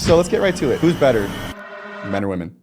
So let's get right to it. Who's better, men or women,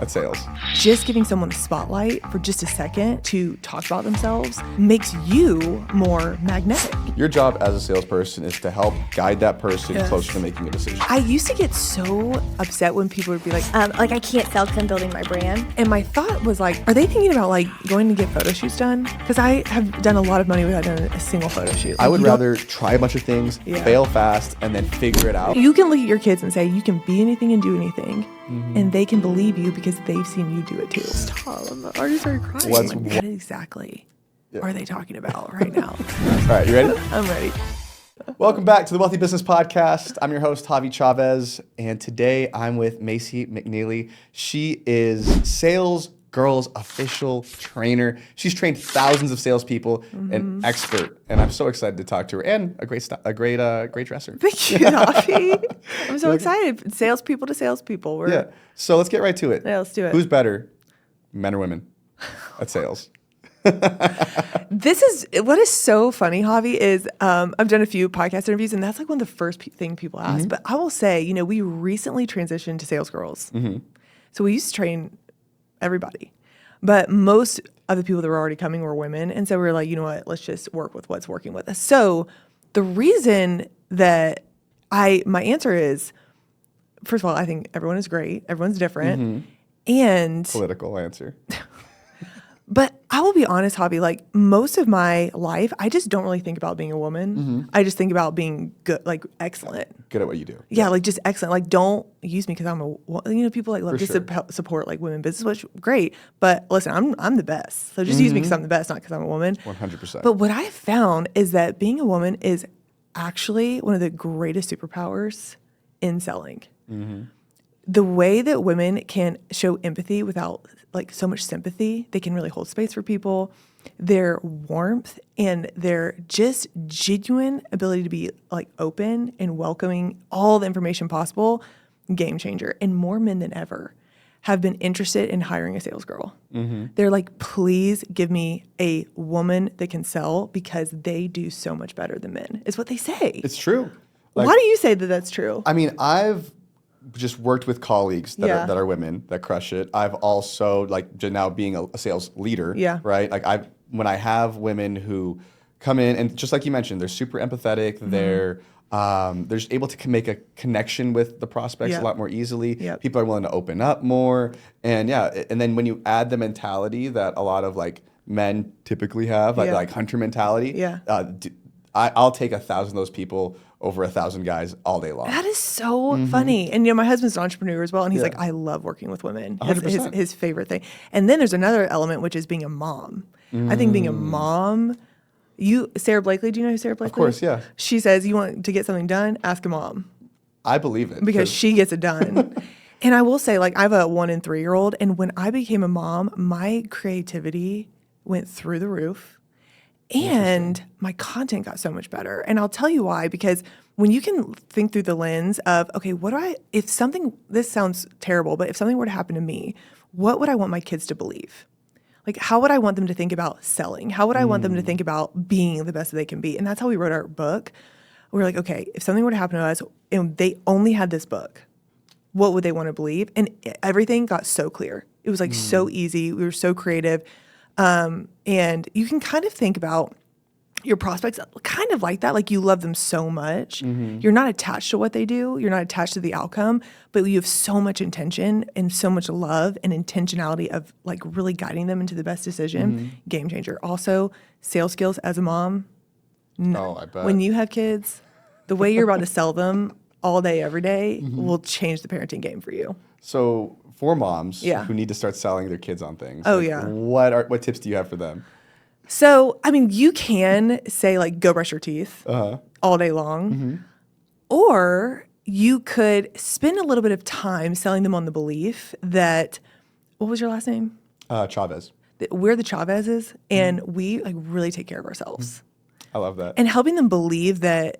at sales? Just giving someone a spotlight for just a second to talk about themselves makes you more magnetic. Your job as a salesperson is to help guide that person closer to making a decision. I used to get so upset when people would be like, I can't sell because I'm building my brand. and my thought was like, are they thinking about like going to get photo shoots done? Because I have done a lot of money without doing a single photo shoot. I would rather try a bunch of things, Yeah. fail fast, and then figure it out. You can look at your kids and say, you can be anything and do anything. And they can believe you because they've seen you do it too. Stop. I already started crying. What exactly are they talking about right now? All right, you ready? I'm ready. Welcome back to the Wealthy Business Podcast. I'm your host, Javi Chavez, and today I'm with Macy McNeely. She is Sales Girl's official trainer. She's trained thousands of salespeople, an expert, and I'm so excited to talk to her. And a great dresser. Thank you, Nafi. I'm so excited. Salespeople to salespeople. Yeah. So let's get right to it. Yeah, let's do it. Who's better, men or women, at sales? This is what is so funny, Javi, is I've done a few podcast interviews, and that's like one of the first thing people ask. But I will say, we recently transitioned to sales girls. So we used to train everybody, but most of the people that were already coming were women. And so we were like, you know what, let's just work with what's working with us. So the reason that my answer is, first of all, I think everyone is great. Everyone's different. And Political answer. but I will be honest, Javi, like most of my life, I just don't really think about being a woman. I just think about being good, like excellent. Good at what you do. Yeah, like just excellent. Like don't use me because I'm people like love to sure. support like women business, which great. But listen, I'm the best. So just use me because I'm the best, not because I'm a woman. 100%. But what I have found is that being a woman is actually one of the greatest superpowers in selling. The way that women can show empathy without like so much sympathy, they can really hold space for people. Their warmth and their just genuine ability to be like open and welcoming all the information possible, game changer. And more men than ever have been interested in hiring a sales girl. They're like, please give me a woman that can sell because they do so much better than men, is what they say. It's true. Like, Why do you say that that's true? I mean, I've just worked with colleagues that Yeah. are women that crush it. I've also just now being a sales leader, Yeah. right? Like when I have women who come in and just like you mentioned, they're super empathetic. They're just able to make a connection with the prospects a lot more easily. Yep. People are willing to open up more, and and then when you add the mentality that a lot of like men typically have, like hunter mentality, Yeah. I'll take 1,000 of those people over 1,000 guys all day long. That is so funny. And my husband's an entrepreneur as well, and he's Yeah. like, I love working with women. 100%. His favorite thing. And then there's another element, which is being a mom. I think being a mom, Sarah Blakely, do you know who Sarah Blakely is? Of course, yeah. She says, you want to get something done, ask a mom. I believe it. Because she gets it done. And I will say, like, I have a 1 and 3 year old, and when I became a mom, my creativity went through the roof. And my content got so much better. And I'll tell you why, because when you can think through the lens of, okay, this sounds terrible, but if something were to happen to me, what would I want my kids to believe? Like, how would I want them to think about selling? How would I want them to think about being the best that they can be? And that's how we wrote our book. We were like, okay, if something were to happen to us and they only had this book, what would they want to believe? And everything got so clear. It was like so easy. We were so creative. And you can kind of think about your prospects kind of like that. Like you love them so much. You're not attached to what they do. You're not attached to the outcome, but you have so much intention and so much love and intentionality of like really guiding them into the best decision. Game changer. Also, sales skills as a mom. Oh, I bet. When you have kids, the way you're about to sell them all day, every day will change the parenting game for you. So for moms Yeah. who need to start selling their kids on things, Oh, like, yeah. what tips do you have for them? So, I mean, you can say like, go brush your teeth all day long, or you could spend a little bit of time selling them on the belief that, what was your last name? Chavez. That we're the Chavezes and we like really take care of ourselves. I love that. And helping them believe that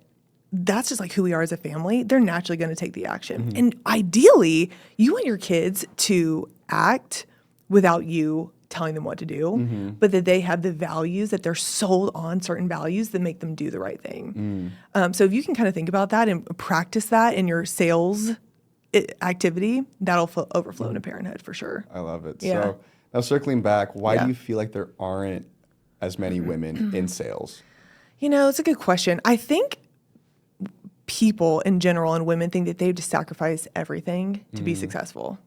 that's just like who we are as a family, they're naturally going to take the action. And ideally, you want your kids to act without you telling them what to do, but that they have the values, that they're sold on certain values that make them do the right thing. So if you can kind of think about that and practice that in your sales activity, that'll overflow into parenthood for sure. I love it. Yeah. So now circling back, why Yeah. do you feel like there aren't as many women in sales? It's a good question. I think people in general and women think that they have to sacrifice everything to be successful.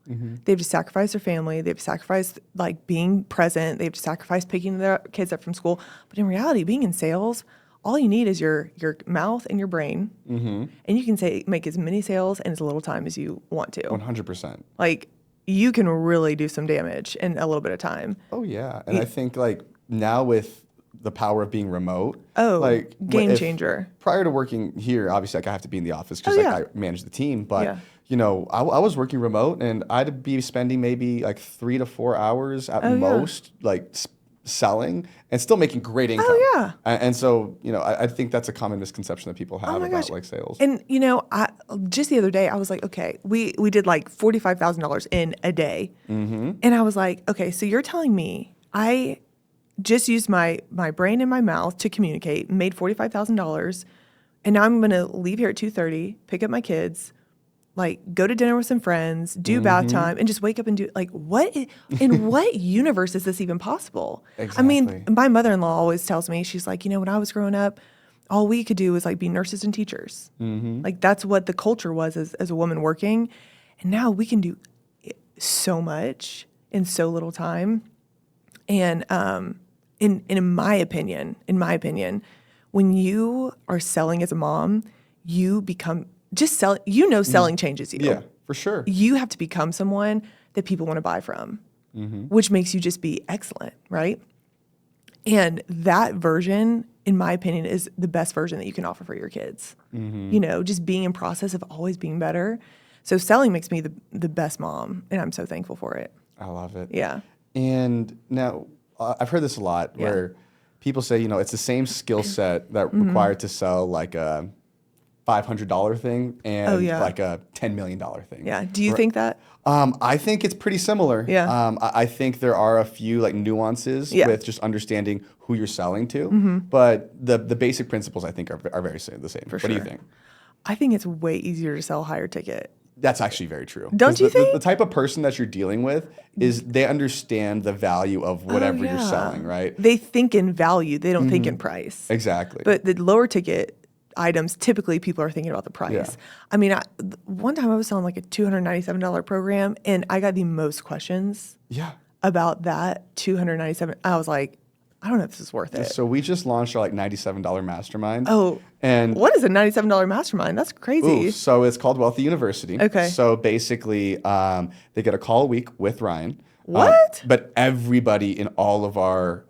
They have to sacrifice their family. They have to sacrifice like being present. They have to sacrifice picking their kids up from school. But in reality, being in sales, all you need is your mouth and your brain, and you can make as many sales in as little time as you want to. 100%. Like you can really do some damage in a little bit of time. Oh yeah, and I think like now with the power of being remote, like game changer. Prior to working here, obviously like I have to be in the office because I manage the team, but I was working remote and I'd be spending maybe like 3 to 4 hours at most, like selling and still making great income. Oh yeah. And so I think that's a common misconception that people have about like sales. And I just the other day I was like, okay, we did like $45,000 in a day, and I was like, okay, so you're telling me I just used my brain and my mouth to communicate, made $45,000, and now I'm gonna leave here at 2:30, pick up my kids, like go to dinner with some friends, do bath time, and just wake up and do like what? In what universe is this even possible? Exactly. I mean, my mother-in-law always tells me, she's like, when I was growing up, all we could do was like be nurses and teachers. Like that's what the culture was as a woman working, and now we can do so much in so little time. And in my opinion, when you are selling as a mom, you become selling changes you. Yeah, for sure. You have to become someone that people want to buy from, which makes you just be excellent, right? And that version, in my opinion, is the best version that you can offer for your kids. Just being in process of always being better. So selling makes me the best mom, and I'm so thankful for it. I love it. Yeah. And now I've heard this a lot where people say, it's the same skill set that required to sell like a $500 thing and like a $10 million thing. Yeah. Do you think that? I think it's pretty similar. Yeah. I think there are a few like nuances with just understanding who you're selling to, but the basic principles I think are very the same. For what do you sure. think? I think it's way easier to sell higher ticket. That's actually very true. Don't you think? The type of person that you're dealing with is they understand the value of whatever you're selling, right? They think in value. They don't think in price. Exactly. But the lower ticket items, typically people are thinking about the price. Yeah. I mean, one time I was selling like a $297 program, and I got the most questions about that $297. I was like, I don't know if this is worth it. So we just launched our like $97 mastermind. Oh, and what is a $97 mastermind? That's crazy. So it's called Wealthy University. Okay. So basically, they get a call a week with Ryan. What? But everybody in all of our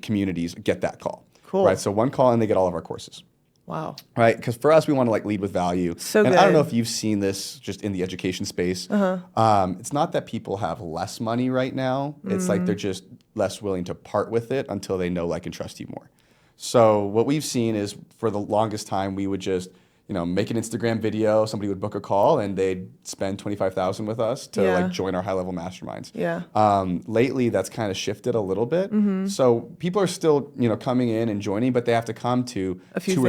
communities get that call. Cool. Right. So one call and they get all of our courses. Wow. Right, because for us, we want to like lead with value. So and good. I don't know if you've seen this just in the education space. It's not that people have less money right now. It's like they're just less willing to part with it until they know, like, and trust you more. So what we've seen is for the longest time, we would just make an Instagram video. Somebody would book a call and they'd spend $25,000 with us to like join our high level masterminds. Yeah. Lately, that's kind of shifted a little bit. So people are still coming in and joining, but they have to come to A few 2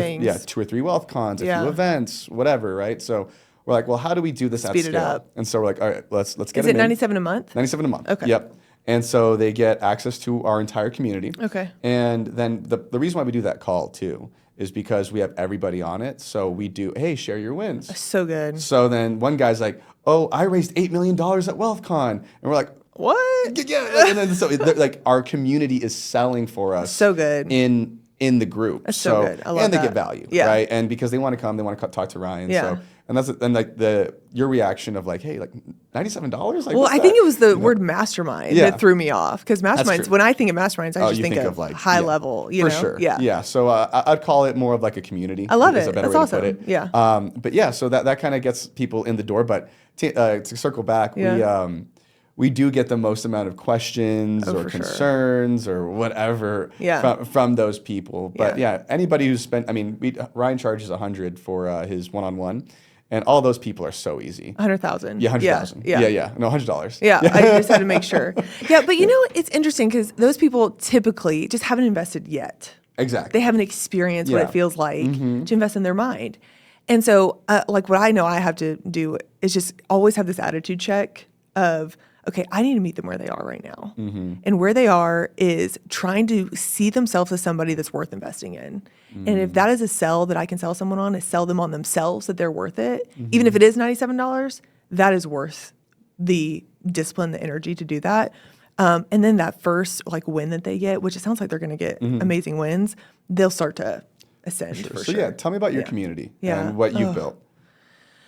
or 3 wealth cons, a few events, whatever, right? So we're like, well, how do we do this at Speed it scale? up. And so we're like, all right, let's get Is them it in. $97 a month? $97 a month. Okay. Yep. And so they get access to our entire community. Okay. And then the reason why we do that call too is because we have everybody on it. So we do, hey, share your wins. So good. So then one guy's like, oh, I raised $8 million at WealthCon. And we're like, What? yeah. And then so like our community is selling for us. So good. In the group. That's so good. I love and they that. get value, Yeah. right? And because they want to come, they want to talk to Ryan. Yeah. So and that's like your reaction of like, hey, like $97? Like, Well, what's I that? think it was the word mastermind that threw me off, because masterminds, true. when I think of masterminds, I just you think of like high level, for sure. Yeah. Yeah. So I'd call it more of like a community. I love is it. a better That's way to awesome. put it. Yeah. But yeah, so that kind of gets people in the door. But to circle back, we do get the most amount of questions or for sure. concerns or whatever from those people. But anybody who's spent, Ryan charges $100 for his one-on-one. And all those people are so easy. 100,000. Yeah, 100,000. Yeah. No, $100. Yeah, I just had to make sure. Yeah, but it's interesting because those people typically just haven't invested yet. Exactly. They haven't experienced what it feels like to invest in their mind. And so, like, what I know I have to do is just always have this attitude check of, okay, I need to meet them where they are right now. And where they are is trying to see themselves as somebody that's worth investing in. And if that is a sell that I can sell someone on, is sell them on themselves that they're worth it. Even if it is $97, that is worth the discipline, the energy to do that. And then that first like win that they get, which it sounds like they're going to get amazing wins, they'll start to ascend for sure. So yeah, tell me about your community Yeah. and what you've built.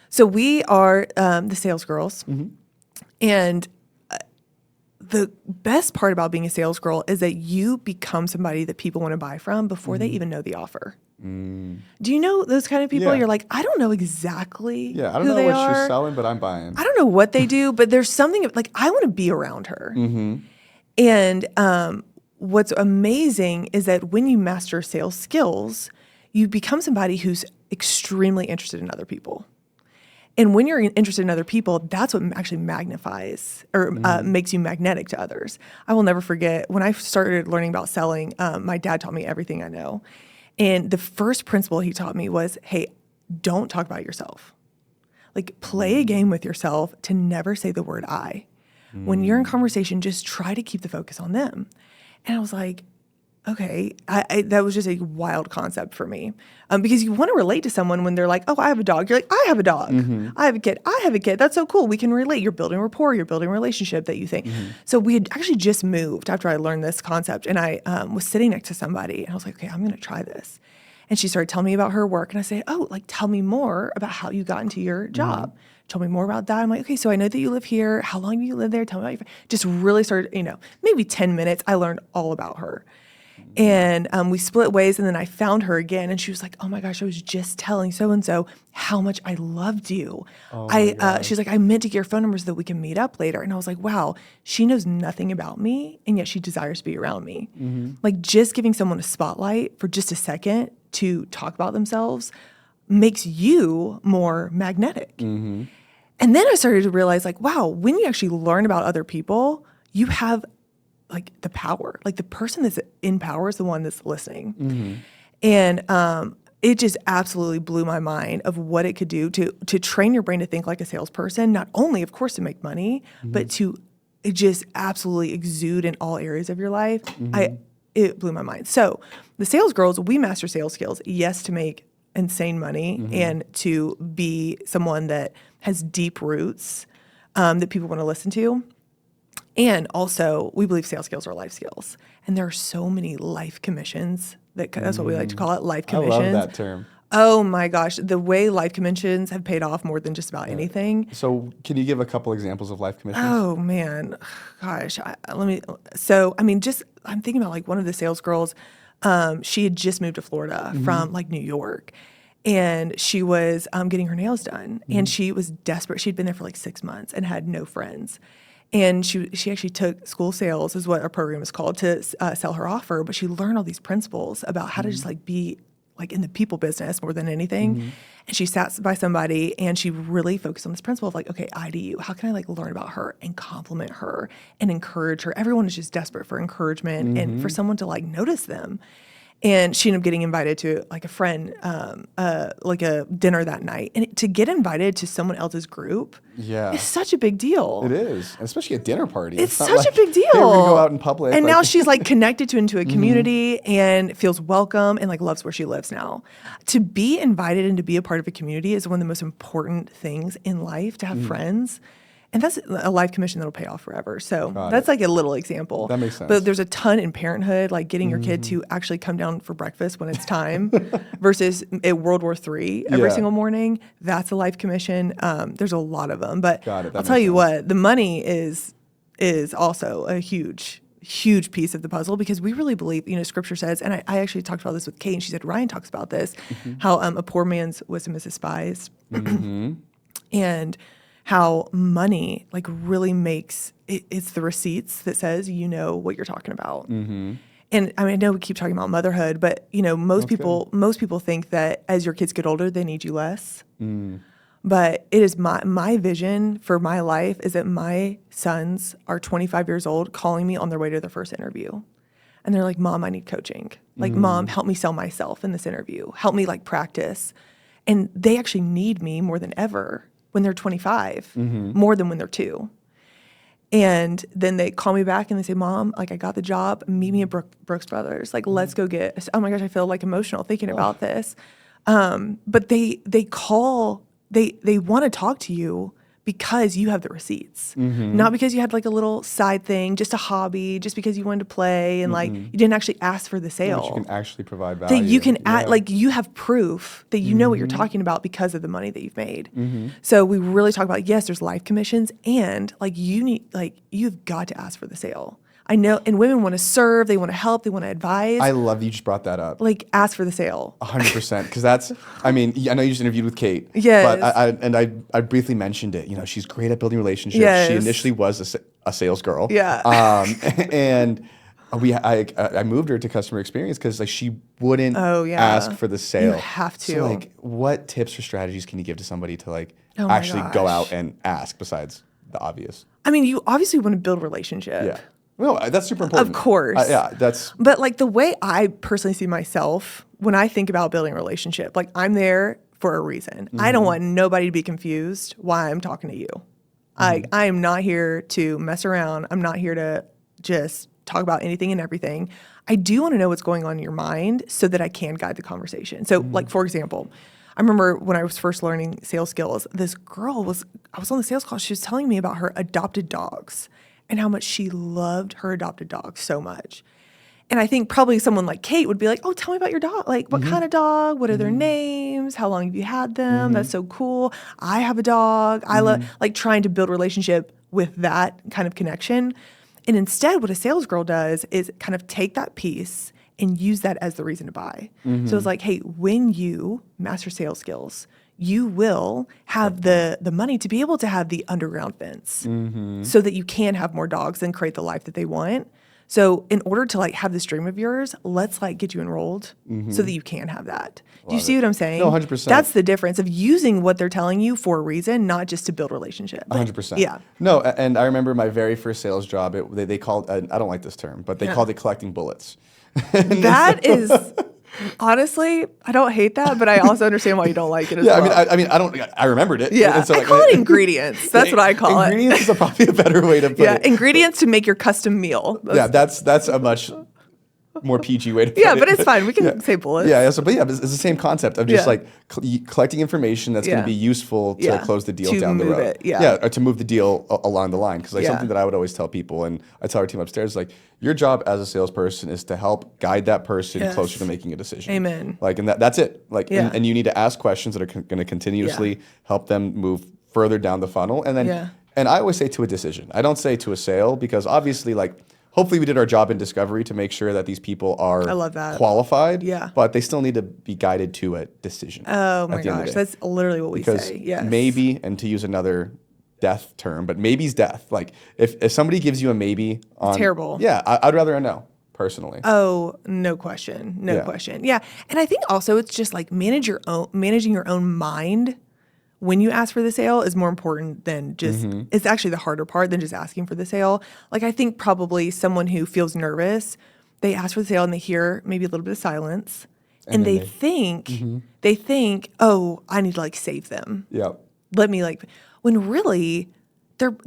So we are the sales girls. And the best part about being a sales girl is that you become somebody that people want to buy from before they even know the offer. Do you know those kind of people? Yeah. You're like, I don't know exactly Yeah, I don't who know they what are. she's selling, but I'm buying. I don't know what they do, but there's something like I want to be around her. And what's amazing is that when you master sales skills, you become somebody who's extremely interested in other people. And when you're interested in other people, that's what actually magnifies or makes you magnetic to others. I will never forget when I started learning about selling, my dad taught me everything I know. And the first principle he taught me was, hey, don't talk about yourself. Like, play a game with yourself to never say the word I. When you're in conversation, just try to keep the focus on them. And I was like, okay, that was just a wild concept for me. Because you want to relate to someone when they're like, oh, I have a dog. You're like, I have a dog. I have a kid. I have a kid. That's so cool. We can relate. You're building rapport. You're building a relationship that you think. So we had actually just moved after I learned this concept. And I was sitting next to somebody. And I was like, okay, I'm going to try this. And she started telling me about her work. And I said, oh, like, tell me more about how you got into your job. Tell me more about that. I'm like, okay, so I know that you live here. How long do you live there? Tell me about your, just really started, maybe 10 minutes. I learned all about her. And we split ways, and then I found her again, and she was like, oh my gosh, I was just telling so-and-so how much I loved you. She's like, I meant to get your phone number so that we can meet up later. And I was like, wow, she knows nothing about me, and yet she desires to be around me. Like, just giving someone a spotlight for just a second to talk about themselves makes you more magnetic. And then I started to realize, like, wow, when you actually learn about other people, you have like the power, like the person that's in power is the one that's listening. And it just absolutely blew my mind of what it could do to train your brain to think like a salesperson, not only of course to make money, but to just absolutely exude in all areas of your life. It blew my mind. So the sales girls, we master sales skills, yes, to make insane money and to be someone that has deep roots that people want to listen to. And also, we believe sales skills are life skills. And there are so many life commissions. That's what we like to call it, life commissions. I love that term. Oh my gosh, the way life commissions have paid off more than just about anything. So can you give a couple examples of life commissions? Oh man, gosh. I'm thinking about like one of the sales girls. She had just moved to Florida from like New York. And she was getting her nails done. And she was desperate. She'd been there for like 6 months and had no friends. And she actually took school sales, is what our program is called, to sell her offer. But she learned all these principles about how to just like be like in the people business more than anything. And she sat by somebody and she really focused on this principle of like, okay, I to you. How can I like learn about her and compliment her and encourage her? Everyone is just desperate for encouragement and for someone to like notice them. And she ended up getting invited to like a friend, like a dinner that night. And to get invited to someone else's group is such a big deal. It is, especially a dinner party. It's not such like, a big deal. Hey, we're gonna go out in public. And now she's like connected into a community and feels welcome and like loves where she lives now. To be invited and to be a part of a community is one of the most important things in life, to have friends. And that's a life commission that'll pay off forever. So that's like a little example. That makes sense. But there's a ton in parenthood, like getting your kid to actually come down for breakfast when it's time versus at World War III every single morning. That's a life commission. There's a lot of them. But I'll tell you what, the money is also a huge piece of the puzzle, because we really believe, scripture says, and I actually talked about this with Kate, and she said, Ryan talks about this, how a poor man's wisdom is despised. And how money like really makes it's the receipts that says what you're talking about. And I know we keep talking about motherhood, but most people think that as your kids get older, they need you less. But it is my vision for my life is that my sons are 25 years old calling me on their way to their first interview. And they're like, Mom, I need coaching. Like, Mom, help me sell myself in this interview. Help me like practice. And they actually need me more than ever when they're 25, more than when they're 2. And then they call me back and they say, Mom, like I got the job, meet me at Brooks Brothers. Like, let's go get, oh my gosh, I feel like emotional thinking about this. But they want to talk to you because you have the receipts, not because you had like a little side thing, just a hobby, just because you wanted to play and like you didn't actually ask for the sale. That you can actually provide value. That you can add, like you have proof that you know what you're talking about because of the money that you've made. So we really talk about, yes, there's life commissions and like you've got to ask for the sale. I know, and women want to serve, they want to help, they want to advise. I love that you just brought that up. Like, ask for the sale. 100%, because that's, I mean, I know you just interviewed with Kate. Yes. But I briefly mentioned it. You know, she's great at building relationships. Yes. She initially was a sales girl. Yeah. And I moved her to customer experience because like she wouldn't ask for the sale. You have to. So like, what tips or strategies can you give to somebody to like Oh my actually go gosh. out and ask besides the obvious? I mean, you obviously want to build a relationship. Yeah. No, that's super important. Of course. Yeah, that's. But like the way I personally see myself when I think about building a relationship, like I'm there for a reason. I don't want nobody to be confused why I'm talking to you. I am not here to mess around. I'm not here to just talk about anything and everything. I do want to know what's going on in your mind so that I can guide the conversation. So like, for example, I remember when I was first learning sales skills, this girl I was on the sales call. She was telling me about her adopted dogs and how much she loved her adopted dog so much. And I think probably someone like Kate would be like, oh, tell me about your dog. Like, what kind of dog? What are their names? How long have you had them? That's so cool. I have a dog. I love, like, trying to build a relationship with that kind of connection. And instead, what a sales girl does is kind of take that piece and use that as the reason to buy. So it's like, hey, when you master sales skills, you will have the money to be able to have the underground fence so that you can have more dogs and create the life that they want. So in order to like have this dream of yours, let's like get you enrolled so that you can have that. Do you see what I'm saying? No, 100%. That's the difference of using what they're telling you for a reason, not just to build a relationship. 100%. Yeah. No, and I remember my very first sales job, they called, I don't like this term, but they called it collecting bullets. That is... Honestly, I don't hate that, but I also understand why you don't like it as Yeah, well. I remembered it. Yeah, And so, I call it ingredients. That's what I call it. Ingredients is probably a better way to put Yeah, it. ingredients to make your custom meal. That's a much more PG way to put it. Yeah, but it's fine. We can say bullets. Yeah, so, but yeah, it's the same concept of just Yeah. like collecting information that's going Yeah. to be useful to Yeah. close the deal To down the move road. it, yeah. Or to move the deal along the line. Because like Yeah. something that I would always tell people, and I tell our team upstairs, like your job as a salesperson is to help guide that person Yes. closer to making a decision. Amen. Like, and that's it. Like, Yeah. and you need to ask questions that are going to continuously help them move further down the funnel. And then, Yeah. and I always say to a decision. I don't say to a sale because obviously, like, hopefully we did our job in discovery to make sure that these people are I love that. qualified. Yeah. But they still need to be guided to a decision. Oh my at the end of gosh, the day. that's literally what we Because say. Yes. maybe, and to use another death term, but maybe's death. Like if somebody gives you a maybe on terrible. Yeah, I'd rather a no, personally. Oh, no question. No Yeah. question. Yeah. And I think also it's just like managing your own mind when you ask for the sale is more important than just, it's actually the harder part than just asking for the sale. Like I think probably someone who feels nervous, they ask for the sale and they hear maybe a little bit of silence and they think, oh, I need to like save them. Yeah. Let me like, when really they're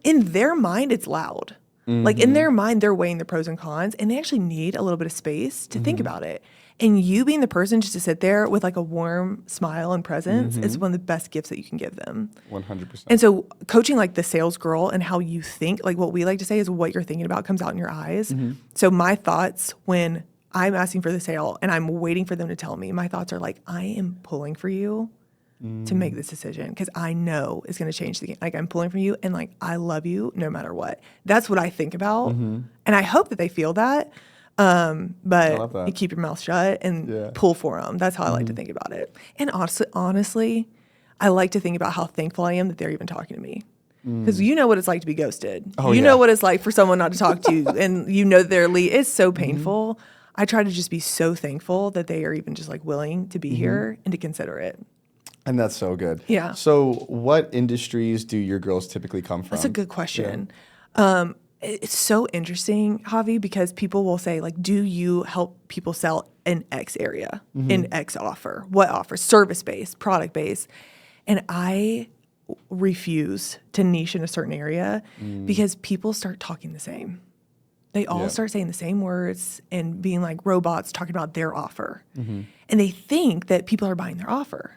in their mind, it's loud. Like in their mind, they're weighing the pros and cons and they actually need a little bit of space to think about it. And you being the person just to sit there with like a warm smile and presence is one of the best gifts that you can give them. 100%. And so coaching like the sales girl and how you think, like what we like to say is what you're thinking about comes out in your eyes. So my thoughts when I'm asking for the sale and I'm waiting for them to tell me, my thoughts are like, I am pulling for you to make this decision because I know it's going to change the game. Like I'm pulling for you and like, I love you no matter what. That's what I think about. And I hope that they feel that. love But that. you keep your mouth shut and pull for them. That's how I like to think about it. And honestly, I like to think about how thankful I am that they're even talking to me. Because you know what it's like to be ghosted. Oh, you yeah. know what it's like for someone not to talk to you and you know their lead. It's so painful. I try to just be so thankful that they are even just like willing to be here and to consider it. And that's so good. Yeah. So what industries do your girls typically come from? That's a good question. It's so interesting, Javi, because people will say, like, do you help people sell in X area, in X offer? What offer? Service-based, product-based. And I refuse to niche in a certain area because people start talking the same. They all start saying the same words and being like robots talking about their offer. And they think that people are buying their offer.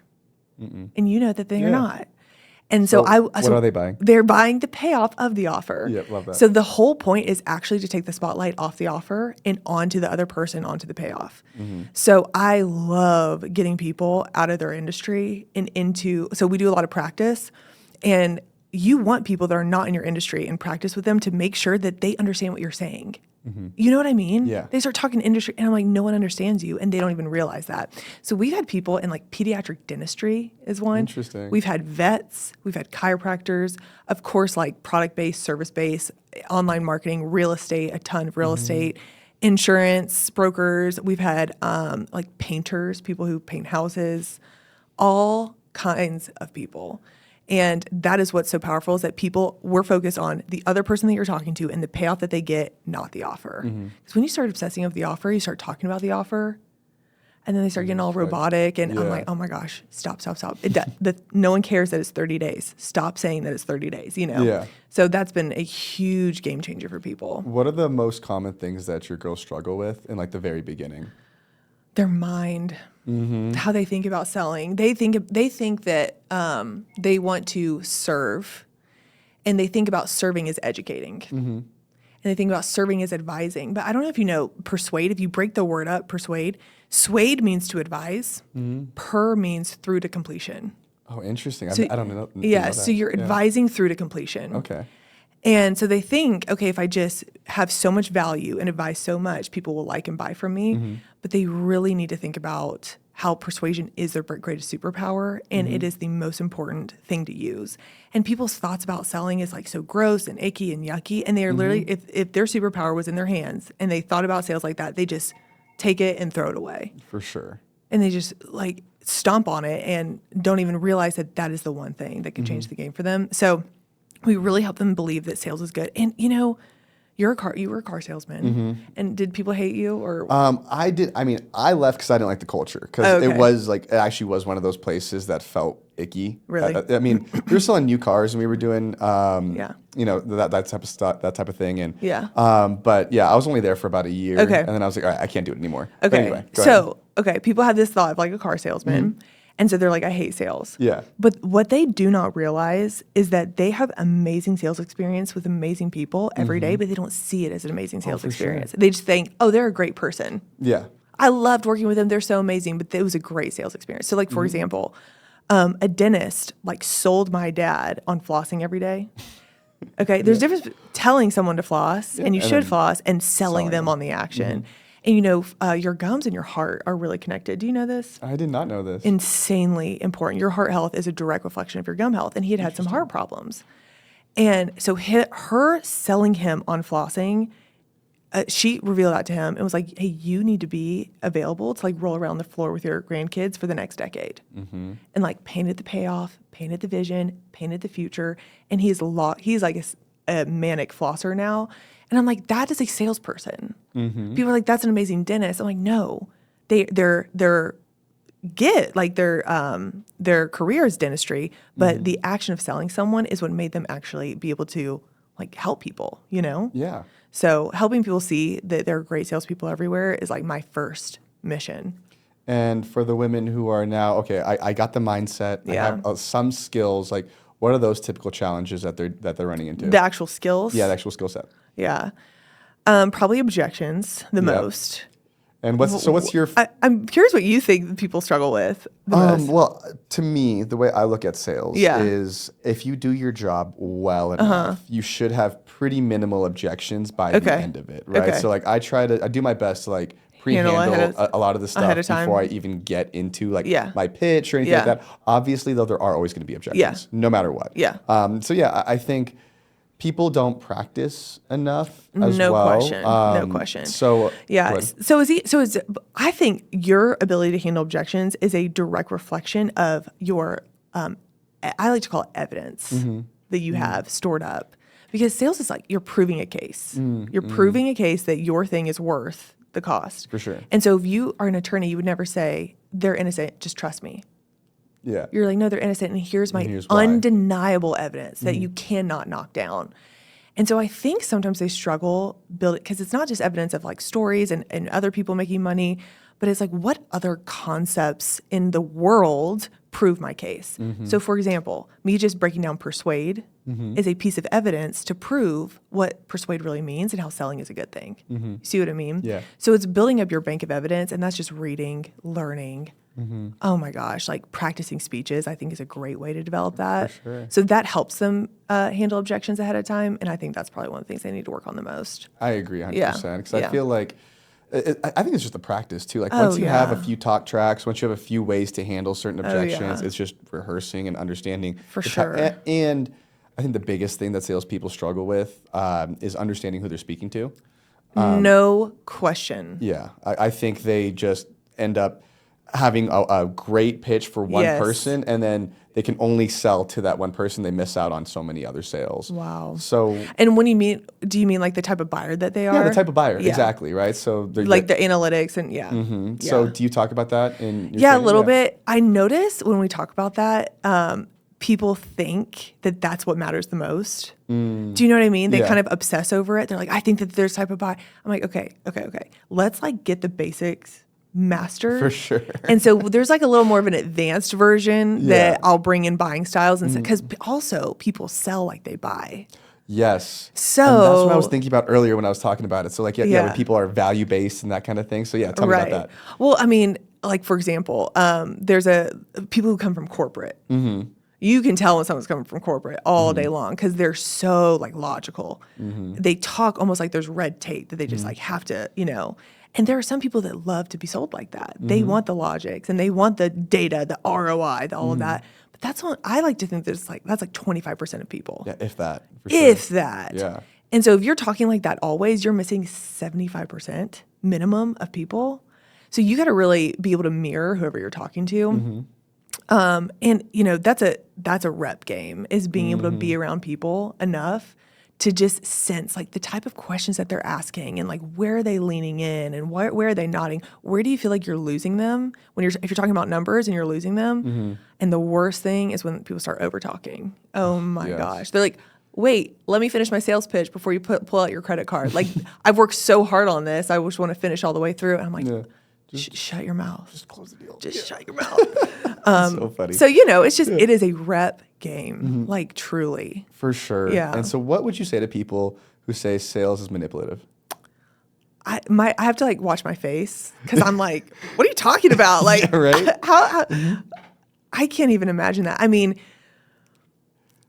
And you know that they are not. And so what are they buying? They're buying the payoff of the offer. Yeah, love that. So the whole point is actually to take the spotlight off the offer and onto the other person, onto the payoff. So I love getting people out of their industry and into, so we do a lot of practice, and you want people that are not in your industry and practice with them to make sure that they understand what you're saying. You know what I mean? Yeah. They start talking industry, and I'm like, no one understands you, and they don't even realize that. So we've had people in like pediatric dentistry is one. Interesting. We've had vets, we've had chiropractors, of course, like product-based, service-based, online marketing, real estate, a ton of real estate, insurance, brokers. We've had like painters, people who paint houses, all kinds of people. And that is what's so powerful is that we're focused on the other person that you're talking to and the payoff that they get, not the offer. Because when you start obsessing over the offer, you start talking about the offer, and then they start getting all robotic. And I'm like, oh my gosh, stop. No one cares that it's 30 days. Stop saying that it's 30 days, you know? Yeah. So that's been a huge game changer for people. What are the most common things that your girls struggle with in like the very beginning? Their mind, how they think about selling. They think that they want to serve, and they think about serving as educating, and they think about serving as advising. But I don't know if you know persuade. If you break the word up, persuade, swade means to advise. Per means through to completion. Oh, interesting. So, I don't know. Yeah, know so that. you're advising through to completion. Okay. And so they think, okay, if I just have so much value and advise so much, people will like and buy from me. But they really need to think about how persuasion is their greatest superpower, and it is the most important thing to use. And people's thoughts about selling is like so gross and icky and yucky. And they are literally, if their superpower was in their hands and they thought about sales like that, they just take it and throw it away. For sure. And they just like stomp on it and don't even realize that that is the one thing that can change the game for them. So we really help them believe that sales is good. And you know, you were a car salesman. And did people hate you or? I did. I mean, I left because I didn't like the culture, because it was like, it actually was one of those places that felt icky. Really? I mean, we were selling new cars and we were doing, you know, that type of stuff, that type of thing. And but yeah, I was only there for about a year. Okay. And then I was like, all right, I can't do it anymore. Okay. But anyway, go ahead. People have this thought of like a car salesman. And so they're like, I hate sales. Yeah. But what they do not realize is that they have amazing sales experience with amazing people every day, but they don't see it as an amazing sales experience. They just think, oh, they're a great person. Yeah. I loved working with them. They're so amazing, but it was a great sales experience. So like, for example, a dentist like sold my dad on flossing every day. Okay. There's a difference between telling someone to floss and you should floss and selling them on the action. And you know, your gums and your heart are really connected. Do you know this? I did not know this. Insanely important. Your heart health is a direct reflection of your gum health. And he had some heart problems. And so her selling him on flossing, she revealed that to him and was like, hey, you need to be available to like roll around the floor with your grandkids for the next decade. And like painted the payoff, painted the vision, painted the future. And he's like a manic flosser now. And I'm like, that is a salesperson. People are like, that's an amazing dentist. I'm like, no, their career is dentistry, but the action of selling someone is what made them actually be able to like help people, you know? Yeah. So helping people see that there are great salespeople everywhere is like my first mission. And for the women who are now, okay, I got the mindset. Yeah. I have some skills. Like, what are those typical challenges that they're running into? The actual skills? Yeah, the actual skill set. Yeah. Probably objections the most. And what's your? I'm curious what you think people struggle with the most. Well, to me, the way I look at sales is if you do your job well enough, you should have pretty minimal objections by the end of it, right? So like I do my best to like pre-handle a lot of the stuff before I even get into like my pitch or anything like that. Obviously, though, there are always going to be objections, no matter what. Yeah. So yeah, I think people don't practice enough as no well. Question. No question. So yeah. I think your ability to handle objections is a direct reflection of your, I like to call it evidence that you have stored up. Because sales is like you're proving a case. You're proving a case that your thing is worth the cost. For sure. And so if you are an attorney, you would never say, they're innocent, just trust me. Yeah. You're like, no, they're innocent, and here's my here's why. undeniable evidence that you cannot knock down. And so I think sometimes they struggle build it because it's not just evidence of like stories and other people making money, but it's like what other concepts in the world prove my case. So for example, me just breaking down persuade is a piece of evidence to prove what persuade really means and how selling is a good thing. You see what I mean? Yeah. So it's building up your bank of evidence, and that's just reading, learning. Oh my gosh, like practicing speeches, I think is a great way to develop that. For sure. So that helps them handle objections ahead of time, and I think that's probably one of the things they need to work on the most. I agree 100%. Yeah. Because I Yeah. feel like, I think it's just the practice too. Like once you have a yeah. few talk tracks, once you have a few ways to handle certain objections, yeah. it's just rehearsing and understanding. For the sure. And I think the biggest thing that salespeople struggle with is understanding who they're speaking to. No question. Yeah, I think they just end up having a great pitch for one Yes. person, and then they can only sell to that one person. They miss out on so many other sales. Wow. So And when you mean, do you mean like the type of buyer that they are? yeah, the type of buyer, Yeah. exactly, right? So they're Like the analytics and yeah. So Yeah. do you talk about that in your Yeah, a training? little bit. I notice when we talk about that, people think that that's what matters the most. Do you know what I mean? They Yeah. kind of obsess over it. They're like, I think that there's type of buy. I'm like, okay. Let's like get the basics mastered. For sure. And so there's like a little more of an advanced version Yeah. that I'll bring in buying styles and because also people sell like they buy. Yes. So and that's what I was thinking about earlier when I was talking about it. So like, yeah, when Yeah. people are value based and that kind of thing. So yeah, tell me about that. Well, I mean, like for example, there's people who come from corporate. You can tell when someone's coming from corporate all day long because they're so like logical. They talk almost like there's red tape that they just like have to, And there are some people that love to be sold like that. They want the logics and they want the data, the ROI, all of that. But that's what I like to think that's like 25% of people. Yeah, if that. For sure. If that. Yeah. And so if you're talking like that always, you're missing 75% minimum of people. So you got to really be able to mirror whoever you're talking to. And that's a rep game, is being able to be around people enough to just sense like the type of questions that they're asking and like where are they leaning in and where are they nodding? Where do you feel like you're losing them if you're talking about numbers and you're losing them? And the worst thing is when people start over talking. Oh my Yes. gosh. They're like, wait, let me finish my sales pitch before you pull out your credit card. Like I've worked so hard on this. I just want to finish all the way through. And I'm like, shut your mouth. Just close the deal. Just shut your mouth. So funny. So, it's just, it is a rep game, like truly. For sure. Yeah. And so what would you say to people who say sales is manipulative? I have to like watch my face because I'm like, what are you talking about? Like, Yeah, right? how I can't even imagine that. I mean,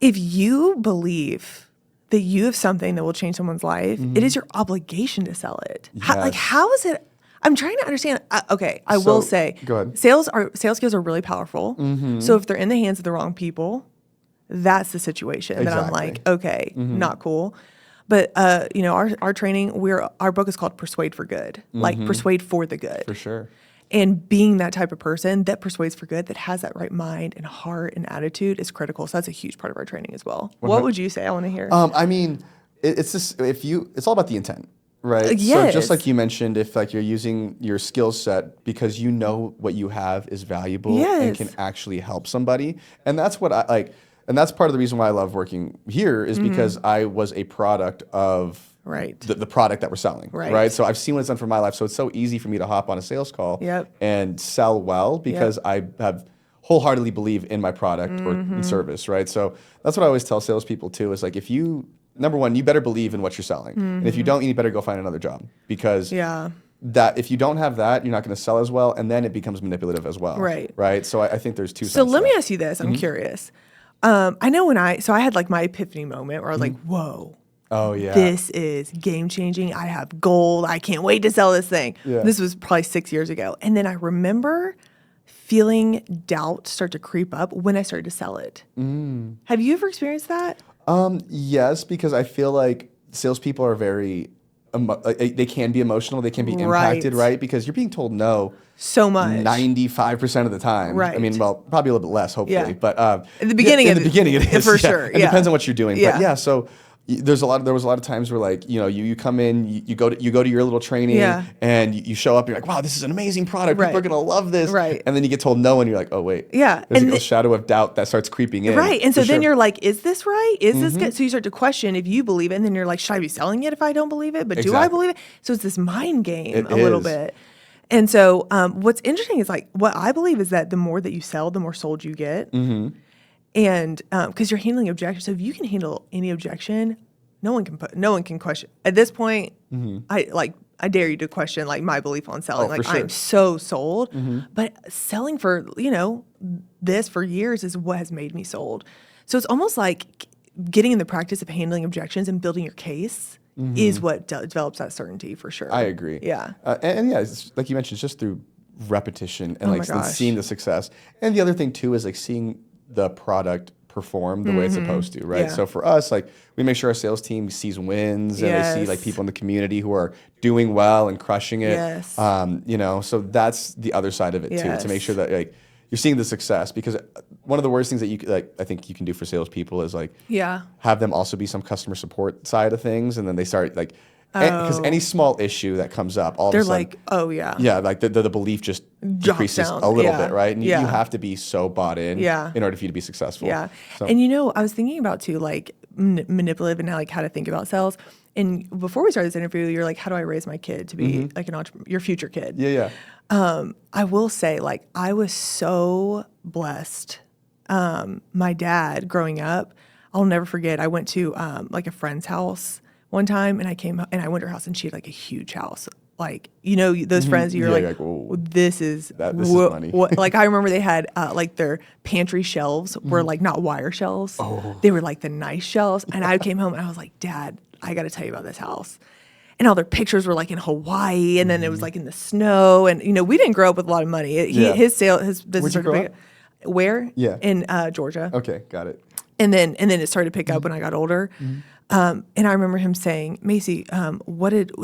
if you believe that you have something that will change someone's life, it is your obligation to sell it. Yes. How is it? I'm trying to understand. I So, will say, go ahead. sales skills are really powerful. So if they're in the hands of the wrong people, that's the situation that I'm Exactly. like, okay, not cool. But our training, our book is called Persuade for Good, like persuade for the good. For sure. And being that type of person that persuades for good, that has that right mind and heart and attitude is critical. So that's a huge part of our training as well. What would you say? I want to hear. I mean, it's just it's all about the intent, right? So Yes. just like you mentioned, if like you're using your skill set because you know what you have is valuable and Yes. can actually help somebody, and that's what I like, and that's part of the reason why I love working here is because I was a product of Right. the product that we're selling, Right. So I've seen what it's done for my life, so it's so easy for me to hop on a sales call Yep. and sell well because I have wholeheartedly believe in my product or in service, right? So that's what I always tell salespeople too, is like if you, number one, you better believe in what you're selling. And if you don't, you better go find another job because that if you don't have that, you're not going to sell as well, and then it becomes manipulative as well. Right? So I think there's two sides So to let me that. ask you this. I'm curious. I know I had like my epiphany moment where I was like, whoa. Oh, yeah. This is game changing. I have gold. I can't wait to sell this thing. Yeah. This was probably 6 years ago. And then I remember feeling doubt start to creep up when I started to sell it. Have you ever experienced that? Yes, because I feel like salespeople are very, they can be emotional, they can be impacted, right? Because you're being told no So much. 95% of the time. Right. I mean, well, probably a little bit less, hopefully. Yeah. But In the beginning in the beginning it is. for sure. It depends on what you're doing. Yeah. But yeah, so there was a lot of times where like, you come in, you go to your little training Yeah. and you show up, you're like, wow, this is an amazing product. People are Right. going to love this. Right. And then you get told no and you're like, oh wait. Yeah. There's And a shadow of doubt that starts creeping in. Right. And so For then sure. you're like, is this right? Is this good? So you start to question if you believe it. And then you're like, should I be selling it if I don't believe it? But do I Exactly. believe it? So it's this mind game It a little is. bit. And so what's interesting is like what I believe is that the more that you sell, the more sold you get. Mm-hmm. And because you're handling objections. So if you can handle any objection, no one can question. At this point, I dare you to question like my belief on selling. Oh, Like for sure. I'm so sold. But selling for, this for years is what has made me sold. So it's almost like getting in the practice of handling objections and building your case is what develops that certainty for sure. I agree. Yeah. And yeah, it's, like you mentioned, it's just through repetition and Oh like my gosh. seeing the success. And the other thing too is like seeing the product perform the way it's supposed to, right? Yeah. So for us, like we make sure our sales team sees wins and they see like Yes. people in the community who are doing well and crushing it. Yes. So that's the other side of it too, to make Yes. sure that like you're seeing the success, because one of the worst things that I think you can do for salespeople is like Yeah. have them also be some customer support side of things, and then they start like because any small issue that comes up, all They're of a sudden, like, oh yeah. yeah, like the belief just decreases down. a little Yeah. bit, right? And you Yeah. have to be so bought in Yeah. in order for you to be successful. Yeah. So, And I was thinking about too, like manipulative and how to think about sales. And before we started this interview, you're like, how do I raise my kid to be like an entrepreneur, your future kid? yeah. I will say, like, I was so blessed. My dad growing up, I'll never forget. I went to like a friend's house one time, and I went to her house, and she had like a huge house. Like, those friends, you're Yeah, like, you're like, whoa. this is This is money. Like, I remember they had like their pantry shelves were like not wire shelves. Oh. They were like the nice shelves. And I came home and I was like, Dad, I got to tell you about this house. And all their pictures were like in Hawaii, and then it was like in the snow. And we didn't grow up with a lot of money. Yeah. His business Where'd you started grow to pick up. Where? Yeah. In Georgia. Okay, got it. And then it started to pick up when I got older. And I remember him saying, Macy, do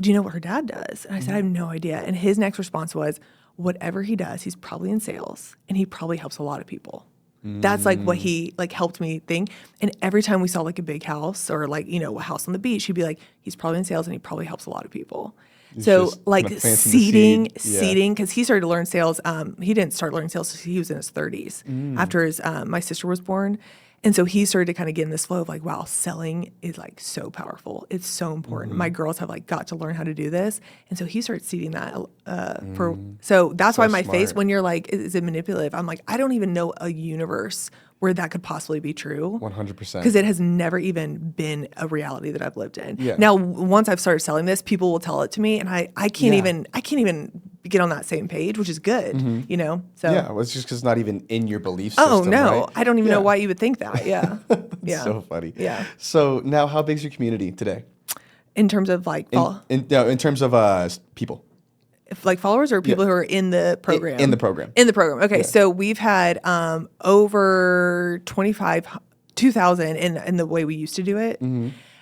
you know what her dad does? And I said, I have no idea. And his next response was, whatever he does, he's probably in sales, and he probably helps a lot of people. That's like what he like helped me think. And every time we saw like a big house or like, a house on the beach, he'd be like, he's probably in sales and he probably helps a lot of people. So just like kinda planting the seed. seeding, because he started to learn sales. He didn't start learning sales until he was in his 30s after my sister was born. And so he started to kind of get in this flow of like, wow, selling is like so powerful. It's so important. My girls have like got to learn how to do this. And so he started seeding that so that's So why my face, smart. when you're like, is it manipulative? I'm like, I don't even know a universe where that could possibly be true. 100%. Because it has never even been a reality that I've lived in. Yeah. Now, once I've started selling this, people will tell it to me, and I can't even get on that same page, which is good, So Yeah, well, it's just because it's not even in your belief system. oh no, right? I don't even Yeah. know why you would think that. Yeah, yeah. So funny. Yeah. So now, how big's your community today? In terms of like In terms of people. like followers or people who are in the program? In the program. In the program. Okay, so we've had over 2,000 in the way we used to do it.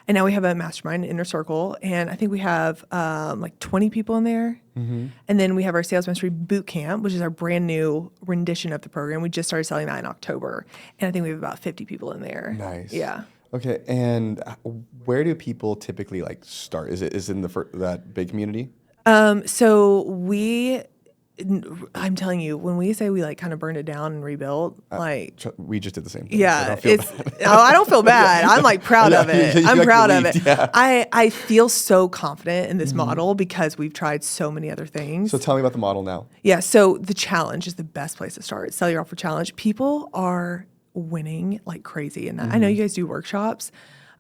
And now we have a mastermind inner circle, and I think we have like 20 people in there. And then we have our sales mastery boot camp, which is our brand new rendition of the program. We just started selling that in October, and I think we have about 50 people in there. Nice. Yeah. Okay, and where do people typically like start? Is it in that big community? So I'm telling you, when we say we like kind of burned it down and rebuilt, like We just did the same thing. so yeah, don't feel bad. I don't feel bad. I'm like proud of it. you I'm like proud of relieved, it. yeah. I feel so confident in this model because we've tried so many other things. So tell me about the model now. Yeah, so the challenge is the best place to start. Sell your offer challenge. People are winning like crazy in that. I know you guys do workshops.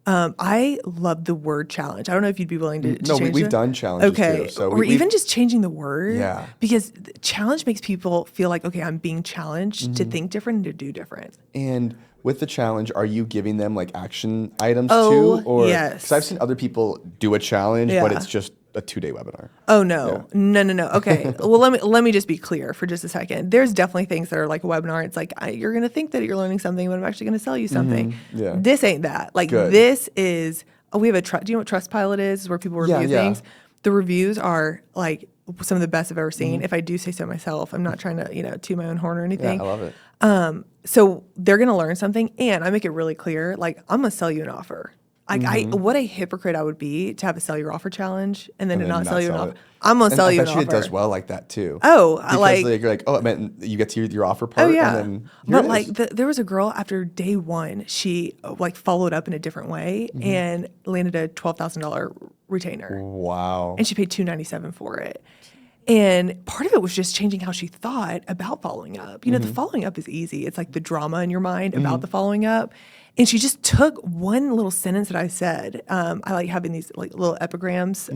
I love the word challenge. I don't know if you'd be willing to No, change we've it. done challenges Okay, too. So or even just changing the word. Yeah. Because challenge makes people feel like, okay, I'm being challenged to think different and to do different. And with the challenge, are you giving them like action items Oh, too? Or yes. Because I've seen other people do a challenge, but Yeah. it's just a 2-day webinar. Oh no. No. Okay. Well, let me just be clear for just a second. There's definitely things that are like a webinar. It's like you're gonna think that you're learning something, but I'm actually gonna sell you something. Yeah. This ain't that. Like Good. this is. Oh, we have do you know what Trustpilot is? Where people review Yeah. things. The reviews are like some of the best I've ever seen. If I do say so myself, I'm not trying to toot my own horn or Yeah, anything. I love it. So they're gonna learn something, and I make it really clear. Like I'm gonna sell you an offer. What a hypocrite I would be to have a sell your offer challenge and then And to then not sell you an sell offer. it. I'm gonna And sell I you an bet you offer. it does well like that too. Oh, Because you're like, oh, it meant you get to your offer part. Oh yeah, And then but here it is. there was a girl after day one. She followed up in a different way and landed a $12,000 retainer, Wow. and she paid $297 for it. And part of it was just changing how she thought about following up. You know, the following up is easy. It's like the drama in your mind about the following up. And she just took one little sentence that I said. I like having these little epigrams.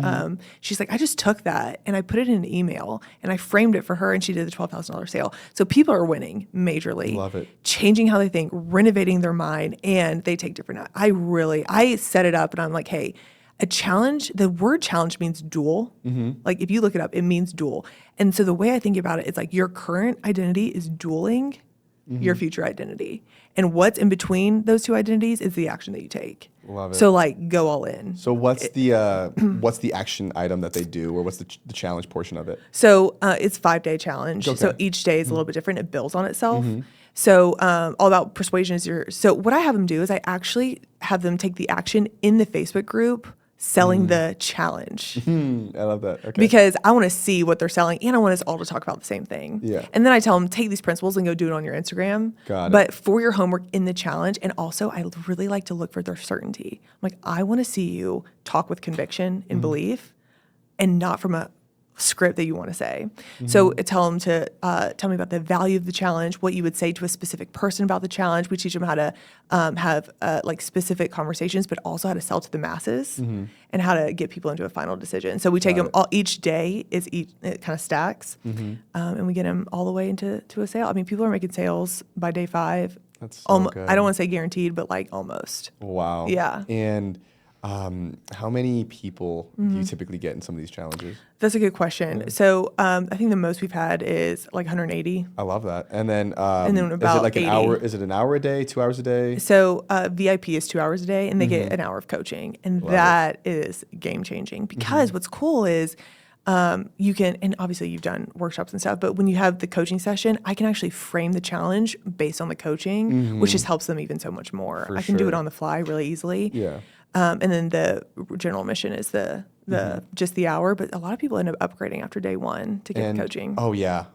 She's like, I just took that and I put it in an email and I framed it for her and she did the $12,000 sale. So people are winning majorly. Love it. Changing how they think, renovating their mind, and they take different. I set it up and I'm like, hey, a challenge, the word challenge means dual. Like if you look it up, it means dual. And so the way I think about it, it's like your current identity is dueling your future identity. And what's in between those two identities is the action that you take. Love it. So go all in. So what's the action item that they do, or what's the challenge portion of it? So it's 5-day challenge. Okay. So each day is a little bit different. It builds on itself. So all about persuasion is so what I have them do is I actually have them take the action in the Facebook group selling the challenge. I love that. Okay. Because I want to see what they're selling and I want us all to talk about the same thing. Yeah. And then I tell them, take these principles and go do it on your Instagram. Got it. But for your homework in the challenge, and also I really like to look for their certainty. I'm like, I want to see you talk with conviction and belief and not from a script that you want to say. So I tell them to tell me about the value of the challenge, what you would say to a specific person about the challenge. We teach them how to have specific conversations, but also how to sell to the masses and how to get people into a final decision. So we take them each day it kind of stacks, and we get them all the way into a sale. I mean, people are making sales by day 5. That's so good. I don't want to say guaranteed, but almost. Wow. Yeah. And how many people do you typically get in some of these challenges? That's a good question. So I think the most we've had is 180. I love that. And then then is it about like an 80. hour? Is it an hour a day, 2 hours a day? So VIP is 2 hours a day, and they get an hour of coaching, and that is game changing. Because what's cool is you can, and obviously you've done workshops and stuff, but when you have the coaching session, I can actually frame the challenge based on the coaching, which just helps them even so much more. I can do it on the fly really easily. Yeah. And then the general mission is just the hour, but a lot of people end up upgrading after day 1 to get coaching. Oh yeah,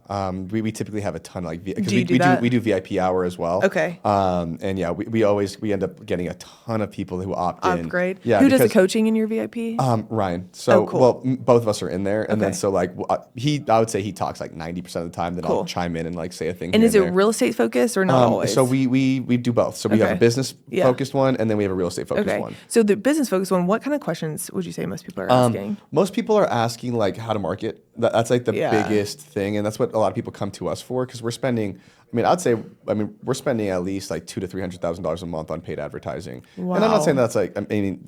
we typically have a ton because Do you do that? we do VIP hour as well. Okay. And yeah, we end up getting a ton of people who opt in. Upgrade. Yeah. Who does the coaching in your VIP? Ryan. So cool. both of us are in there, and then Okay. so I would say he talks 90% of the time. Then I'll chime in and say a thing. And here is it there. real estate focused or not always? So we do both. So we have a Okay. business focused one, and then we have a real estate focused Okay. one. So the business focused one, what kind of questions would you say most people are asking? Most people are asking how to market. That's the Yeah. biggest thing, and that's what a lot of people come to us for, because we're spending. We're spending at least $200,000 to $300,000 a month on paid advertising. Wow. And I'm not saying that's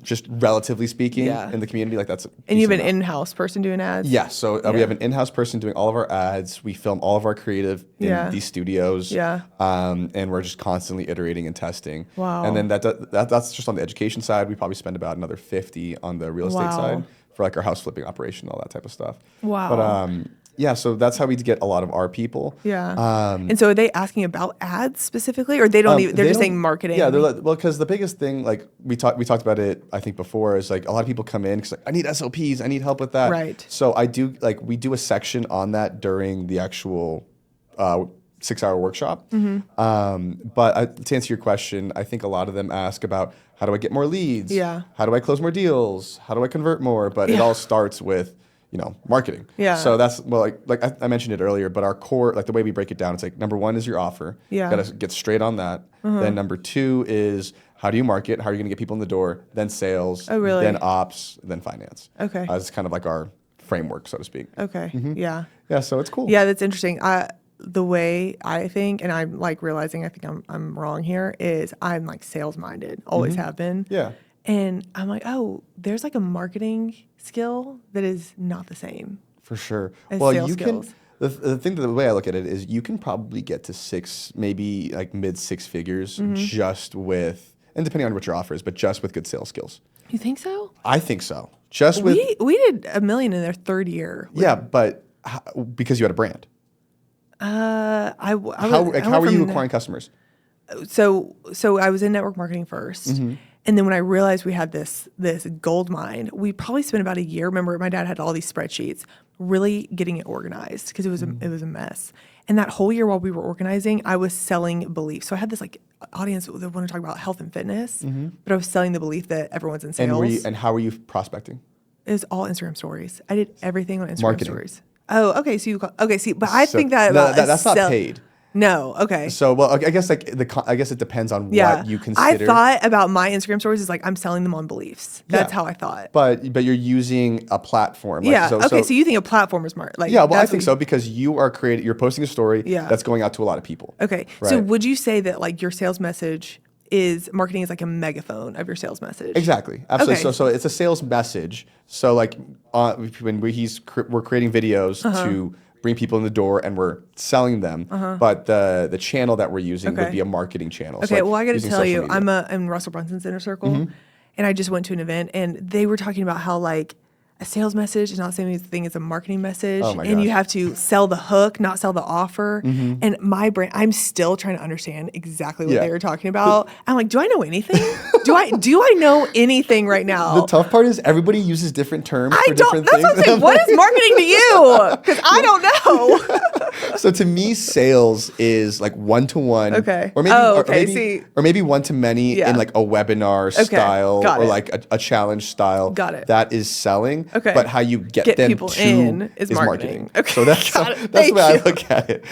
just relatively speaking Yeah. in the community, that's. And you have an decent amount. in-house person doing ads? Yes. So we have an in-house person doing all of our ads. We film all of our creative in these studios. Yeah. And we're just constantly iterating and testing. Wow. And then that's just on the education side. We probably spend about another 50 on the real estate Wow. side for our house flipping operation, all that type of stuff. Wow. But yeah, so that's how we get a lot of our people. Yeah. And so are they asking about ads specifically, or they don't even, they're just saying marketing? Yeah, they're because the biggest thing, we talked about it, I think before, is a lot of people come in because I need SOPs, I need help with that. Right. So we do a section on that during the actual 6-hour workshop. But to answer your question, I think a lot of them ask about, how do I get more leads? Yeah. How do I close more deals? How do I convert more? But it all starts with marketing. Yeah. So that's like I mentioned it earlier, but our core, the way we break it down, it's number 1 is your offer. Yeah. Got to get straight on that. Then number 2 is, how do you market? How are you going to get people in the door? Then sales. Oh, really? Then ops. Then finance. Okay. It's kind of our framework, so to speak. Okay. Yeah. Yeah. So it's cool. Yeah, that's interesting. The way I think, and I'm realizing I think I'm wrong here, is I'm sales minded, always have been. Yeah. And I'm oh, there's a marketing skill that is not the same. For sure. As Well, sales you skills. can. The way I look at it is, you can probably get to 6, maybe mid 6 figures, just with, and depending on what your offer is, but just with good sales skills. You think so? I think so. Just with We did $1 million in their 3rd year. yeah, but because you had a brand. How How were you acquiring customers? So I was in network marketing first. And then when I realized we had this gold mine, we probably spent about a year. Remember, my dad had all these spreadsheets, really getting it organized because it was a mess. And that whole year while we were organizing, I was selling beliefs. So I had this like audience that wanted to talk about health and fitness, but I was selling the belief that everyone's in sales. And how were you prospecting? It was all Instagram stories. I did everything on Instagram Marketing. stories. Oh, okay. But I think that's not paid. No, okay. So, well, I guess I guess it depends on what you consider. I thought about my Instagram stories as like I'm selling them on beliefs. That's how I thought. But you're using a platform. So you think a platform is smart? Like, yeah, well, I think so because you're posting a story Yeah. that's going out to a lot of people. Okay, right? So would you say that like your sales message is marketing is like a megaphone of your sales message? Exactly, absolutely. Okay. So it's a sales message. So like when we're creating videos to bring people in the door and we're selling them, but the channel that we're using would be a marketing channel. Okay, so well, I got to tell you, media. I'm in Russell Brunson's inner circle, and I just went to an event, and they were talking about how like a sales message is not the same thing as a marketing message, Oh my and you gosh. have to sell the hook, not sell the offer. And my brain, I'm still trying to understand exactly what Yeah. they were talking about. I'm like, do I know anything? do I know anything right now? The tough part is everybody uses different terms for I don't. different That's things. what I'm saying. What is marketing to you? Because I don't know. So to me, sales is like one-to-one, Okay. or maybe, See. or maybe one-to-many Yeah. in like a webinar style, Got or it. like a challenge style. Got it. That is selling. Okay. But how you get them people to in is marketing. Okay. So that's Got it. that's the way Thank I look at it.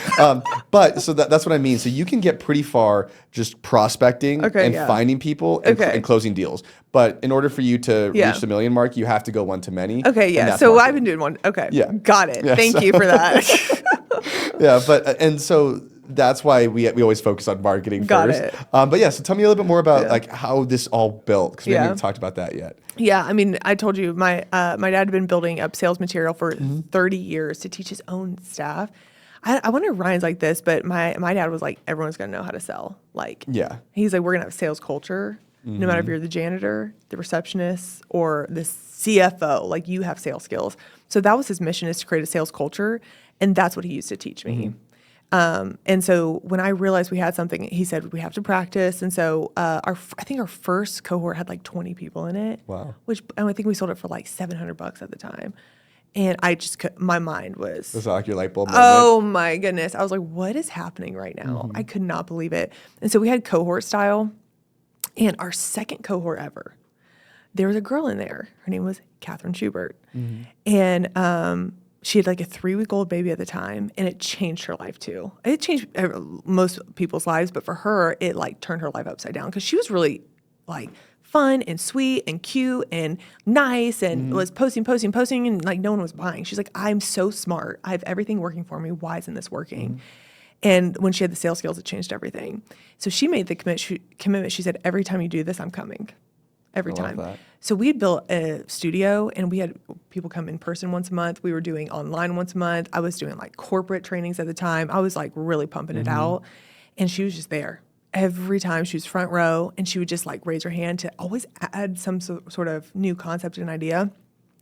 But so that's what I mean. So you can get pretty far just prospecting and finding people and closing deals. But in order for you to reach the million mark, you have to go one-to-many. Okay, and yeah. that's So marketing. I've been doing one. Okay. Yeah. Got it. Yeah, Thank you for that. Yeah, but and so that's why we always focus on marketing Got first. it. But yeah, so tell me a little bit more about like how this all built because we Yeah. haven't even talked about that yet. Yeah, I mean, I told you my dad had been building up sales material for 30 years to teach his own staff. I wonder if Ryan's like this, but my dad was like, everyone's gonna know how to sell. Like, Yeah. he's like, we're gonna have a sales culture. No matter if you're the janitor, the receptionist, or the CFO, like you have sales skills. So that was his mission, is to create a sales culture, and that's what he used to teach me. And so when I realized we had something, he said we have to practice. And so I think our first cohort had like 20 people in it. Wow. And I think we sold it for like $700 at the time. And I just my mind was, Was that like your light bulb moment? oh my goodness. I was like, what is happening right now? I could not believe it. And so we had cohort style, and our second cohort ever, there was a girl in there. Her name was Catherine Schubert. And she had like a 3-week-old baby at the time, and it changed her life too. It changed most people's lives, but for her, it like turned her life upside down because she was really like fun and sweet and cute and nice and was posting, and like no one was buying. She's like, I'm so smart. I have everything working for me. Why isn't this working? And when she had the sales skills, it changed everything. So she made the commitment. She said, every time you do this, I'm coming. Every love time. that. So we had built a studio, and we had people come in person once a month. We were doing online once a month. I was doing like corporate trainings at the time. I was like really pumping it out. And she was just there. Every time she was front row, and she would just like raise her hand to always add some sort of new concept and idea.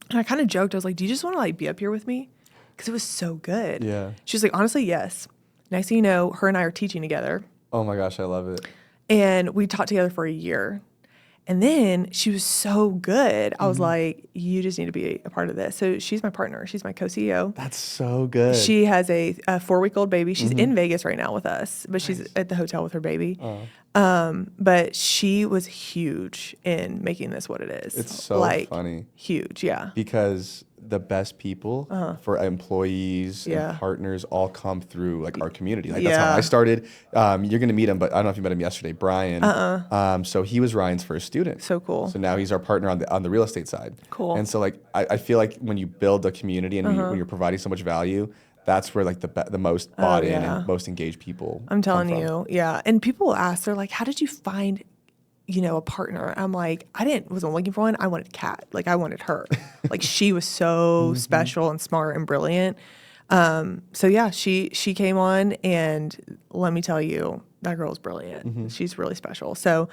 And I kind of joked. I was like, do you just want to like be up here with me? Because it was so good. Yeah. She was like, honestly, yes. Next thing you know, her and I are teaching together. Oh my gosh, I love it. And we taught together for a year. And then she was so good. I was like, you just need to be a part of this. So she's my partner. She's my co-CEO. That's so good. She has a 4-week-old baby. She's in Vegas right now with us, but she's at the hotel with her baby. But she was huge in making this what it is. It's so like, funny. Huge, yeah. Because the best people for employees Yeah. and partners all come through like our community. Like that's how I started. You're gonna meet him, but I don't know if you met him yesterday, Brian. So he was Ryan's first student. So cool. So now he's our partner on the real estate side. Cool. And so like I feel like when you build a community and when you're providing so much value, that's where like the most bought in and most engaged people. I'm telling come from. you, yeah. And people will ask, they're like, how did you find, a partner? I'm like, wasn't looking for one. I wanted Kat. Like I wanted her. Like she was so special and smart and brilliant. So yeah, she came on, and let me tell you, that girl is brilliant. She's really special. So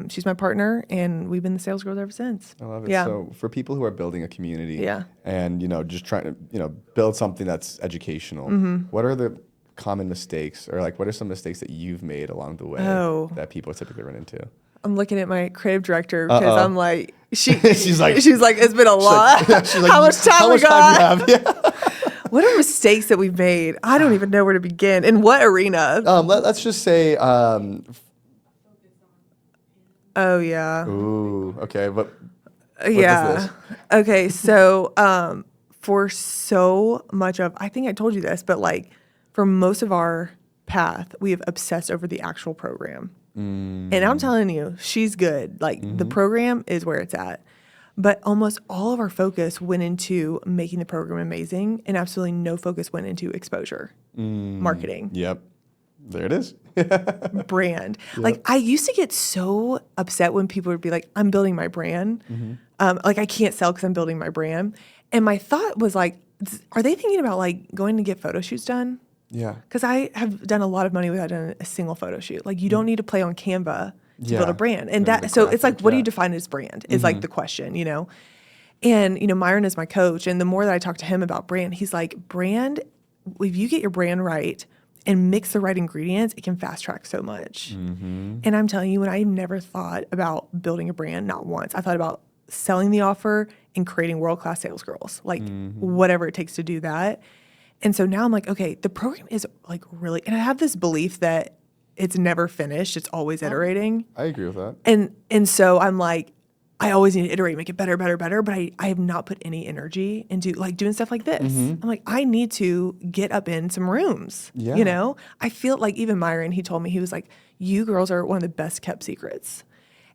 she's my partner, and we've been the sales girls ever since. I love it. Yeah. So for people who are building a community Yeah. and, just trying to, build something that's educational, what are the common mistakes or like what are some mistakes that you've made along the way Oh. that people typically run into? I'm looking at my creative director because I'm like, She's like, it's been a lot. she's like, How much time we got? do you have? Yeah. What are mistakes that we've made? I don't even know where to begin. In what arena? Let's just say, Oh yeah. ooh, okay, but what Yeah. is this? Okay, so for so much of, I think I told you this, but like for most of our path, we have obsessed over the actual program. And I'm telling you, she's good. Like the program is where it's at. But almost all of our focus went into making the program amazing, and absolutely no focus went into exposure, marketing, Yep, there it is. brand. Like I used to get so upset when people would be like, I'm building my brand. Like I can't sell because I'm building my brand. And my thought was like, are they thinking about like going to get photo shoots done? Yeah. Because I have done a lot of money without doing a single photo shoot. Like you don't need to play on Canva to build a brand. And Build that, a so it's like, graphic, what do you yeah. define as brand is like the question, you know? And, you know, Myron is my coach. And the more that I talk to him about brand, he's like, brand, if you get your brand right and mix the right ingredients, it can fast track so much. And I'm telling you, when I never thought about building a brand, not once, I thought about selling the offer and creating world-class sales girls, like whatever it takes to do that. And so now I'm like, okay, the program is like really, and I have this belief that it's never finished. It's always iterating. I agree with that. And so I'm like, I always need to iterate, make it better, better, better. But I have not put any energy into like doing stuff like this. I'm like, I need to get up in some rooms. Yeah. You know, I feel like even Myron, he told me, he was like, you girls are one of the best kept secrets.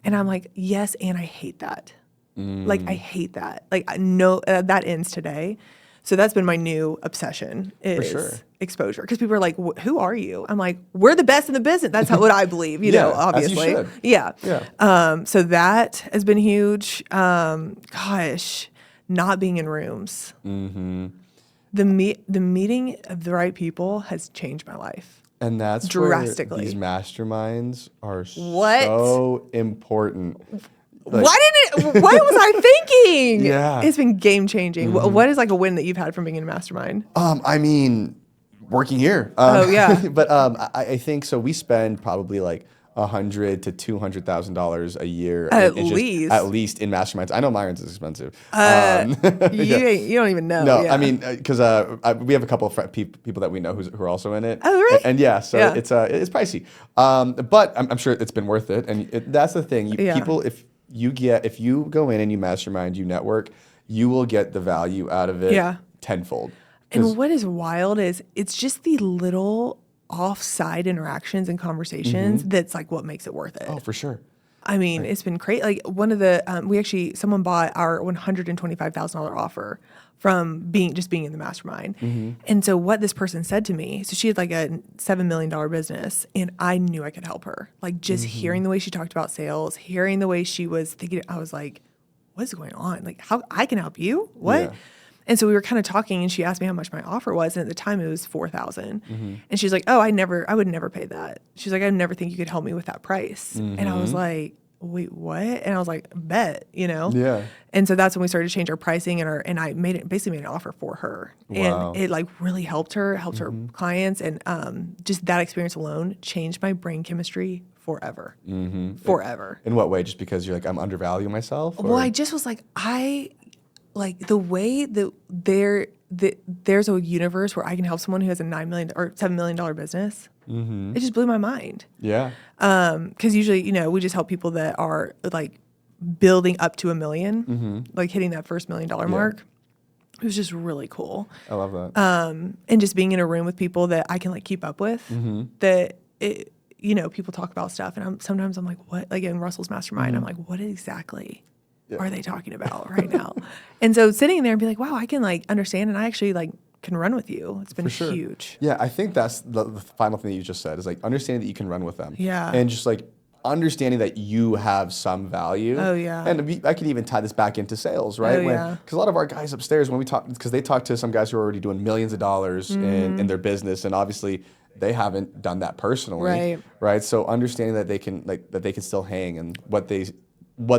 And I'm like, yes, and I hate that. Like, I hate that. Like, I know that ends today. So that's been my new obsession is exposure. Because people are like, who are you? I'm like, we're the best in the business. That's what I believe, you know, obviously. As you should. Yeah. So that has been huge. Gosh, not being in rooms. The meeting of the right people has changed my life. And that's drastically. where these masterminds are What? so important. Like, What was I thinking? Yeah. It's been game changing. What is like a win that you've had from being in a mastermind? I mean, working here. Oh, yeah. But I think so. We spend probably like $100,000 to $200,000 a year At at least in masterminds. I know Myron's is expensive. You don't even know. No, Yeah. I mean, because we have a couple of people that we know who are also in it. Oh, really? And yeah, so Yeah. it's pricey, but I'm sure it's been worth it. And that's the thing. People, if you go in and you mastermind, you network, you will get the value out of it tenfold. And what is wild is it's just the little offside interactions and conversations that's like what makes it worth it. Oh, for sure. I mean, it's been crazy. Like one of the, someone bought our $125,000 offer from being in the mastermind. And so what this person said to me, so she had like a $7 million business and I knew I could help her. Like just hearing the way she talked about sales, hearing the way she was thinking, I was like, what is going on? Like how I can help you? What? Yeah. And so we were kind of talking and she asked me how much my offer was. And at the time it was $4,000. And she's like, oh, I would never pay that. She's like, I never think you could help me with that price. And I was like, wait, what? And I was like, bet, you know? Yeah. And so that's when we started to change our pricing and I basically made an offer for her. Wow. And it like really helped her clients. And just that experience alone changed my brain chemistry forever. Forever. In what way? Just because you're like, I'm undervaluing myself? Or? Well, I just was like, like the way that there's a universe where I can help someone who has a $9 million or $7 million business. It just blew my mind. Yeah. Because usually, you know, we just help people that are like building up to $1 million, like hitting that first $1 million mark. It was just really cool. I love that. And just being in a room with people that I can like keep up with, that it, you know, people talk about stuff and sometimes I'm like, what? Like in Russell's mastermind, I'm like, what exactly are they talking about right now? And so sitting there and be like, wow, I can like understand and I actually like can run with you. It's been huge. Yeah, I think that's the final thing that you just said is like understanding that you can run with them. Yeah. And just like understanding that you have some value. Oh, yeah. And I could even tie this back into sales, right? Oh, yeah. Because a lot of our guys upstairs, when we talk, because they talk to some guys who are already doing millions of dollars in their business, and obviously they haven't done that personally, right? So understanding that they can still hang and what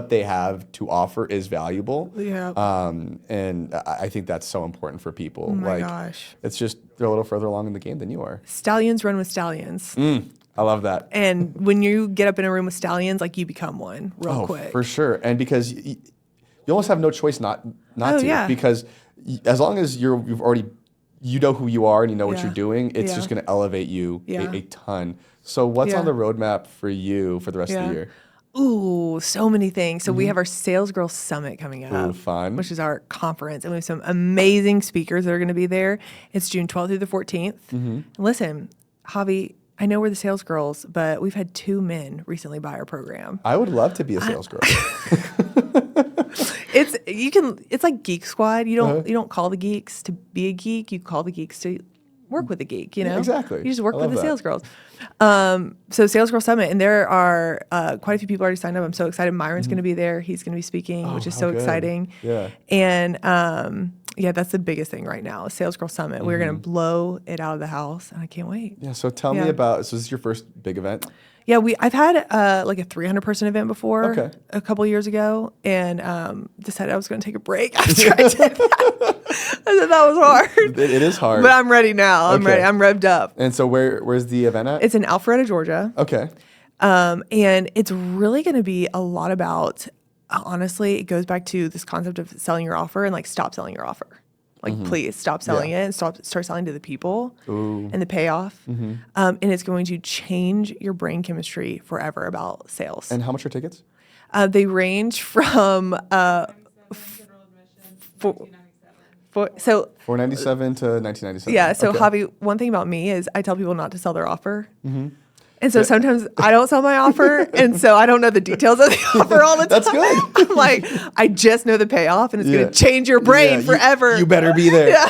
they have to offer is valuable. Yeah. And I think that's so important for people. Oh my gosh. It's just they're a little further along in the game than you are. Stallions run with stallions. I love that. And when you get up in a room with stallions, like, you become one real quick. For sure. And because you almost have no choice not to. Yeah. Because as long as you've already, you know who you are and you know what Yeah. you're doing, it's Yeah. just going to elevate you Yeah. a ton. So what's Yeah. on the roadmap for you for the rest of the year? Ooh, so many things. So we have our Sales Girl Summit coming up. Ooh, fun. Which is our conference. And we have some amazing speakers that are going to be there. It's June 12th through the 14th. Listen, Javi, I know we're the sales girls, but we've had 2 men recently buy our program. I would love to be a sales girl. It's like Geek Squad. You don't call the geeks to be a geek. You call the geeks to work with a geek, you know? Exactly. You just work I with love the that. sales girls. So Sales Girl Summit, and there are quite a few people already signed up. I'm so excited. Myron's going to be there. He's going to be speaking, which is how so good. exciting. Yeah. And yeah, that's the biggest thing right now, Sales Girl Summit. We're going to blow it out of the house, and I can't wait. Yeah. So tell me Yeah. about, so this is your first big event? Yeah, I've had like a 300-person event before Okay. a couple of years ago, and decided I was going to take a break after I did that. I said that was hard. It is hard. But I'm ready now. I'm Okay. ready. I'm revved up. And so where's the event at? It's in Alpharetta, Georgia. Okay. And it's really going to be a lot about, honestly, it goes back to this concept of selling your offer and like stop selling your offer. Like, please stop selling it and start selling to the people and the payoff. And it's going to change your brain chemistry forever about sales. And how much are tickets? They range from so $497 to $1997. yeah. So Okay. Javi, one thing about me is I tell people not to sell their offer. And so sometimes I don't sell my offer, and so I don't know the details of the offer all the time. That's good. I'm like, I just know the payoff, and it's Yeah. going to change your brain Yeah, forever. You better be there. Yeah.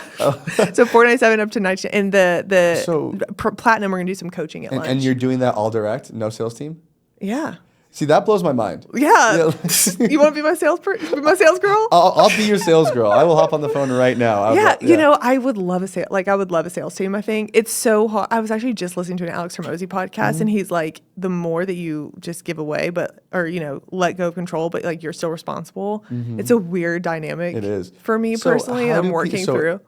So $497 up to $19, and the So- platinum, we're going to do some coaching at lunch. And you're doing that all direct, no sales team? Yeah. See, that blows my mind. Yeah. Yeah. You want to be my sales girl? I'll be your sales girl. I will hop on the phone right now. Yeah, you know, I would love I would love a sales team. I think it's so hard. I was actually just listening to an Alex Hormozy podcast, and he's like, the more that you just give away, or let go of control, but like you're still responsible. It's a weird dynamic. It is for me So personally. how I'm do working through.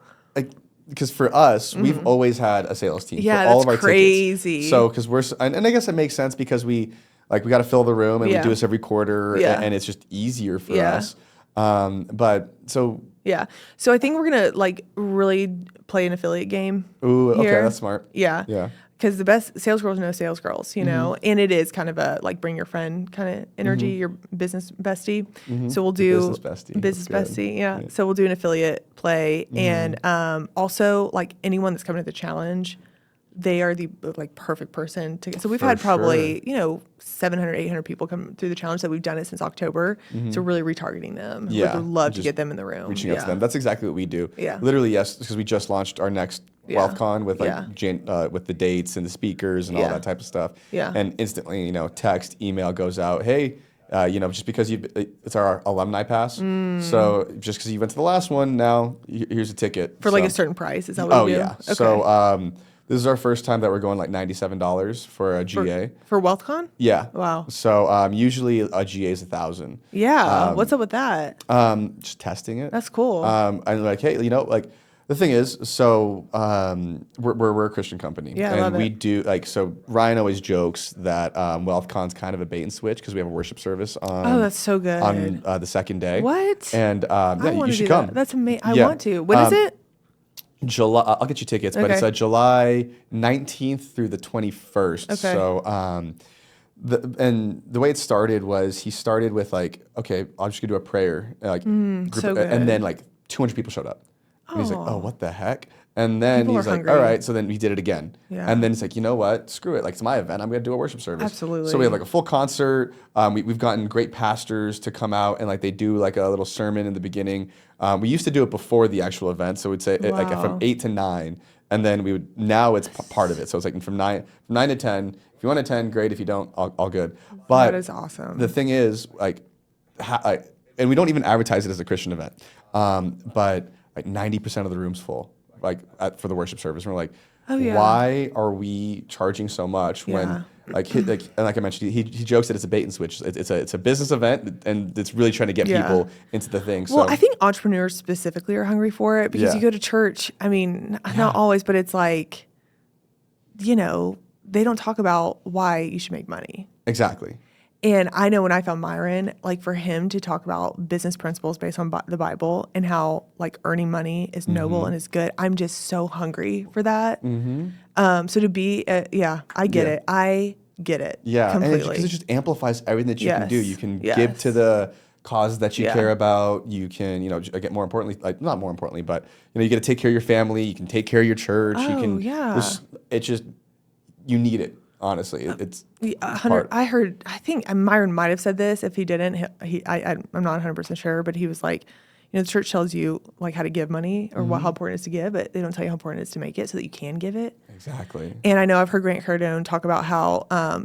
Because for us, we've always had a sales team Yeah, for all that's of our crazy. tickets. So because and I guess it makes sense because we got to fill the room, and we Yeah. do this every quarter, Yeah. and it's just easier for Yeah. us. But so Yeah. So I think we're gonna like really play an affiliate game. ooh, okay, here. that's smart. Yeah. Yeah. Because the best sales girls know sales girls, you know, and it is kind of a like bring your friend kind of energy, your business bestie. So we'll do business bestie. business That's good. bestie, yeah. So we'll do an affiliate play, and also like anyone that's coming to the challenge, they are the like perfect person to. So we've For had probably 700, 800 people come through the challenge that we've done it since October. So we're really retargeting them. Yeah, We'd love to just get them in the room. Reaching out to them. That's exactly what we do. Yeah. Literally, yes, because we just launched our next Yeah. WealthCon with with the dates and the speakers and all Yeah. that type of stuff. Yeah. And instantly, text, email goes out. Hey, just because it's our alumni pass. So just because you went to the last one, now here's a ticket For like So- a certain price. Is that what Oh you do? yeah. Okay. So this is our first time that we're going like $97 for a GA. For WealthCon? Yeah. Wow. So usually a GA is $1,000. Yeah. What's up with that? Just testing it. That's cool. And like, hey, the thing is, so we're a Christian company. Yeah, I and love we it. do so Ryan always jokes that WealthCon's kind of a bait and switch because we have a worship service on. Oh, that's so good. On the second day. What? And I yeah, want you to should do come. that. That's amazing. I Yeah. want to. When is it? July. I'll get you tickets, but it's Okay. July 19th through the 21st. Okay. So the way it started was he started with like, okay, I'm just gonna do a prayer, group, so good. and then like 200 people showed up. And he's like, oh, what the heck? And then People he's are like, hungry. all right. So then he did it again. Yeah. And then it's like, you know what? Screw it. Like, it's my event. I'm going to do a worship service. Absolutely. So we have like a full concert. We've gotten great pastors to come out and like they do like a little sermon in the beginning. We used to do it before the actual event. So we'd say like Wow. from 8 to 9. And then now it's part of it. So it's like from 9 to 10. If you want to attend, great. If you don't, all good. But That is awesome. The thing is, like, and we don't even advertise it as a Christian event. But like 90% of the room's full, like for the worship service. And we're like, yeah. why are we charging so much when and like I mentioned, he jokes that it's a bait and switch. It's a business event and it's really trying to get Yeah. people into the thing. So Well, I think entrepreneurs specifically are hungry for it because Yeah. you go to church. I mean, not always, but it's like, they don't talk about why you should make money. Exactly. And I know when I found Myron, like for him to talk about business principles based on the Bible and how like earning money is noble and is good, I'm just so hungry for that. So to be, I get Yeah. it. I get it. Yeah, completely. and because it just amplifies everything that you can do. Yes. You can Yes. give to the causes that you Yeah. care about. You can, get more importantly, like not more importantly, but you get to take care of your family. You can take care of your church. You Oh, can. yeah. It's just you need it. Honestly, it's Yeah, it's 100. part. I think Myron might have said this. If he didn't, I'm not 100% sure, but he was like, the church tells you like how to give money or how important it is to give, but they don't tell you how important it is to make it so that you can give it. Exactly. And I know I've heard Grant Cardone talk about how I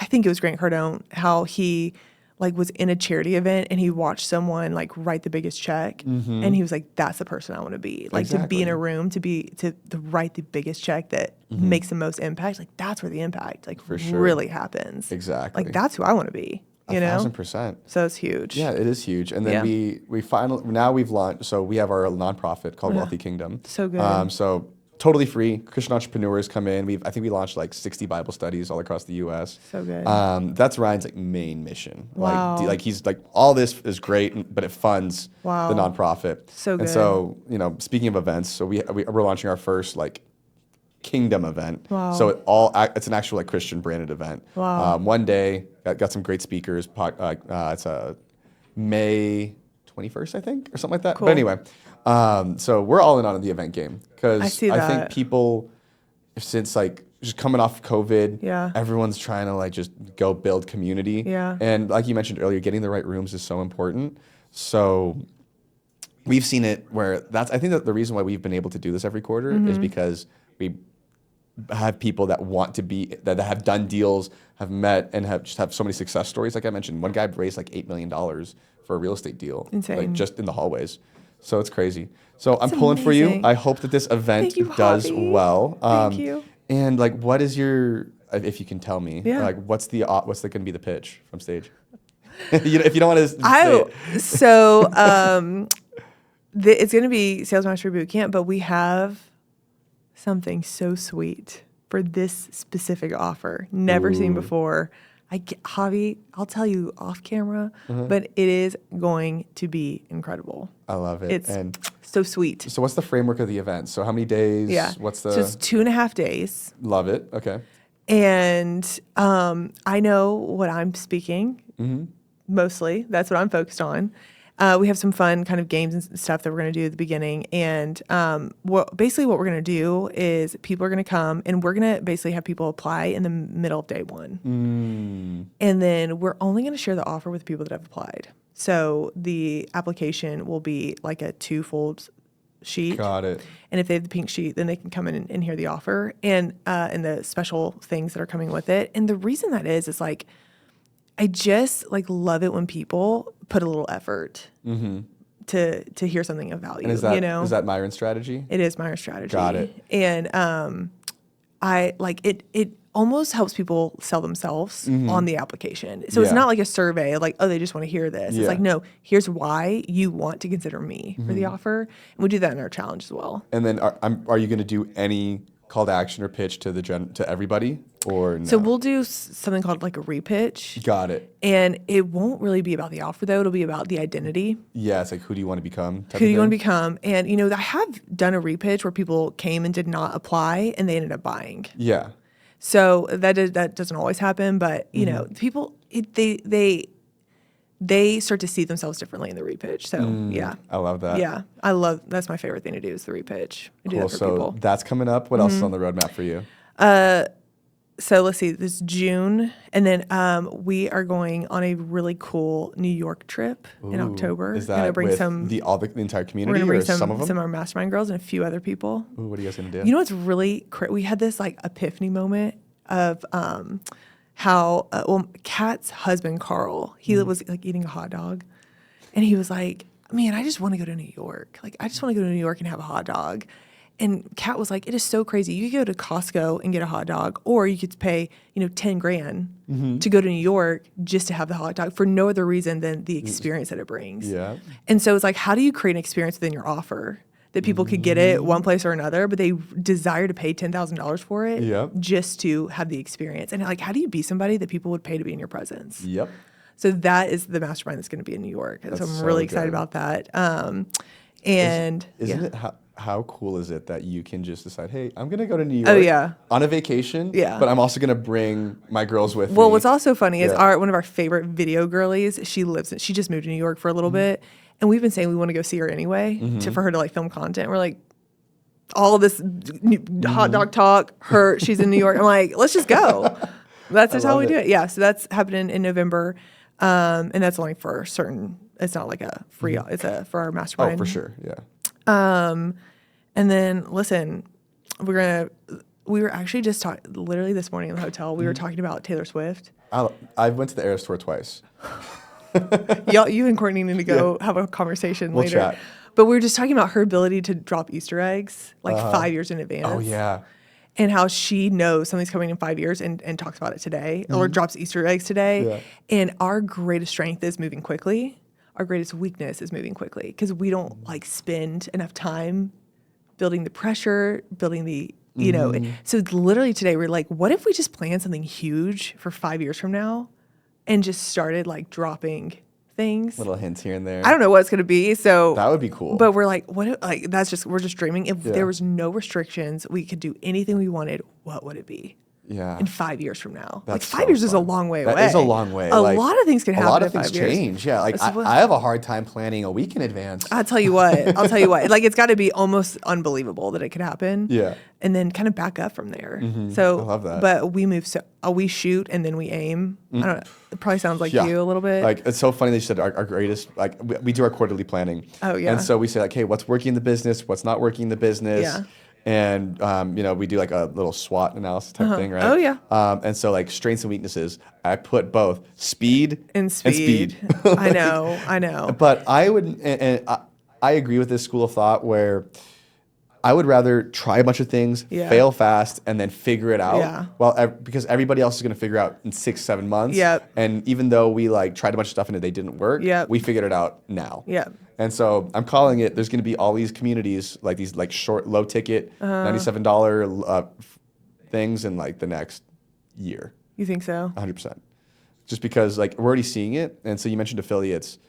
think it was Grant Cardone, how he like was in a charity event and he watched someone like write the biggest check, and he was like, "That's the person I want to be." Like to be in a room to write the biggest check that makes the most impact. Like that's where the impact like For sure. really happens. Exactly. Like that's who I want to be. You know, 1,000%. so it's huge. Yeah, it is huge. And then we finally now we've launched. So we have our nonprofit called Wealthy Kingdom. So good. So totally free. Christian entrepreneurs come in. I think we launched like 60 Bible studies all across the U.S. So good. That's Ryan's like main mission. Wow. Like he's like all this is great, but it funds Wow. the nonprofit. So And good. so speaking of events, so we're launching our first like Kingdom event. Wow. So it's an actual like Christian branded event. Wow. One day got some great speakers. It's May 21st, I think, or something like that. Cool. But anyway, so we're all in on the event game I because see I that. think people, since like just coming off COVID, Yeah. everyone's trying to like just go build community. Yeah. And like you mentioned earlier, getting the right rooms is so important. So we've seen it where I think that the reason why we've been able to do this every quarter is because we have people that want to be, that have done deals, have met, and have so many success stories. Like I mentioned, one guy raised like $8 million for a real estate deal. Insane. Like just in the hallways. So it's crazy. So I'm It's pulling for you. amazing. I hope that this event Thank you, does Javi. well. Thank you. And like, what is your, if you can tell me, Yeah. like what's going to be the pitch from stage? If you don't want to say it. So it's going to be Sales Mastery Boot Camp, but we have something so sweet for this specific offer. Never seen before. Javi, I'll tell you off camera, but it is going to be incredible. I love it. It's And so sweet. so what's the framework of the event? So how many days? Yeah. What's So it's 2.5 days. love it. Okay. And I know what I'm speaking mostly. That's what I'm focused on. We have some fun kind of games and stuff that we're going to do at the beginning. And basically what we're going to do is people are going to come and we're going to basically have people apply in the middle of day one. And then we're only going to share the offer with people that have applied. So the application will be like a 2-fold sheet. Got it. And if they have the pink sheet, then they can come in and hear the offer and the special things that are coming with it. And the reason that is like, I just like love it when people put a little effort to hear something of value. And is that, you know, is that Myron's strategy? it is my strategy. Got it. And I like it. It almost helps people sell themselves on the application. So it's Yeah. not like a survey, like, oh, they just want to hear this. Yeah. It's like, no, here's why you want to consider me for the offer. And we do that in our challenge as well. And then are you going to do any call to action or pitch to to everybody or no? So we'll do something called like a repitch. Got it. And it won't really be about the offer, though. It'll be about the identity. Yeah, it's like who do you want to become? Who do you want to become? And, I have done a repitch where people came and did not apply and they ended up buying. Yeah. So that doesn't always happen, but, people, they start to see themselves differently in the repitch. So, yeah. I love that. Yeah. That's my favorite thing to do is the repitch. I do Cool. that for So people. that's coming up. What else is on the roadmap for you? So let's see, this June, and then we are going on a really cool New York trip in Ooh, October. Is Gonna that bring with some, the entire we're community gonna bring or some of them? some of our mastermind girls and a few other people. Ooh, what are you guys going to do? You know what's really we had this like epiphany moment of how Kat's husband Carl, he was like eating a hot dog, and he was like, "Man, I just want to go to New York. Like, I just want to go to New York and have a hot dog." And Kat was like, "It is so crazy. You could go to Costco and get a hot dog, or you could pay, $10,000 to go to New York just to have the hot dog for no other reason than the experience that it brings." Yeah. And so it's like, how do you create an experience within your offer that people could get it one place or another, but they desire to pay $10,000 for it Yep. just to have the experience. And like, how do you be somebody that people would pay to be in your presence? Yep. So that is the mastermind that's going to be in New York. And so I'm so really excited good. about that. And Isn't yeah. it how cool is it that you can just decide, hey, I'm gonna go to New York Oh, yeah. on a vacation, Yeah. but I'm also gonna bring my girls with me. Well, what's also funny is Yeah. one of our favorite video girlies. She just moved to New York for a little bit, and we've been saying we want to go see her anyway for her to like film content. We're like, all of this hot dog talk. She's in New York. I'm like, let's just go. That's just how we do it. Yeah. So that's happening in November, and that's only for certain. It's not like a free. It's for our mastermind. Oh, for sure. Yeah. And then listen, we were actually just talking, literally this morning in the hotel, we were talking about Taylor Swift. I went to the Eras Tour twice. Y'all, you and Courtney need to go have a conversation We'll later. chat. But we were just talking about her ability to drop Easter eggs like 5 years in advance. Oh yeah. And how she knows something's coming in 5 years and talks about it today or drops Easter eggs today. Yeah. And our greatest strength is moving quickly. Our greatest weakness is moving quickly because we don't like spend enough time building the pressure, building the, you know. So literally today we're like, what if we just plan something huge for 5 years from now and just started like dropping things? Little hints here and there. I don't know what it's going to be. So That would be cool. but we're like, what? Like we're just dreaming. If there was no restrictions, we could do anything we wanted. What would it be? Yeah. In 5 years from now, That's like 5 so years is a fun. long way That away. is a long way. A Like, lot of things can happen. A lot of in things 5 years. change. Yeah. Like That's what- I have a hard time planning a week in advance. I'll tell you what. Like it's got to be almost unbelievable that it could happen. Yeah. And then kind of back up from there. So I love that. But we move. So we shoot and then we aim. I don't know. It probably sounds like Yeah. you a little bit. Like it's so funny that you said our greatest. Like we do our quarterly planning. Oh, yeah. And so we say like, hey, what's working in the business? What's not working in the business? Yeah. And we do like a little SWOT analysis type thing, right? Oh, yeah. And so like strengths and weaknesses, I put both speed and speed. I know. But I would, and I agree with this school of thought where I would rather try a bunch of things, Yeah. fail fast, and then figure it out. Yeah. Well, because everybody else is going to figure out in 6-7 months. Yep. And even though we like tried a bunch of stuff and they didn't work, Yep. we figured it out now. Yep. And so I'm calling it. There's going to be all these communities like these like short, low ticket, $97 things in like the next year. You think so? 100%. Just because like we're already seeing it, and so you mentioned affiliates.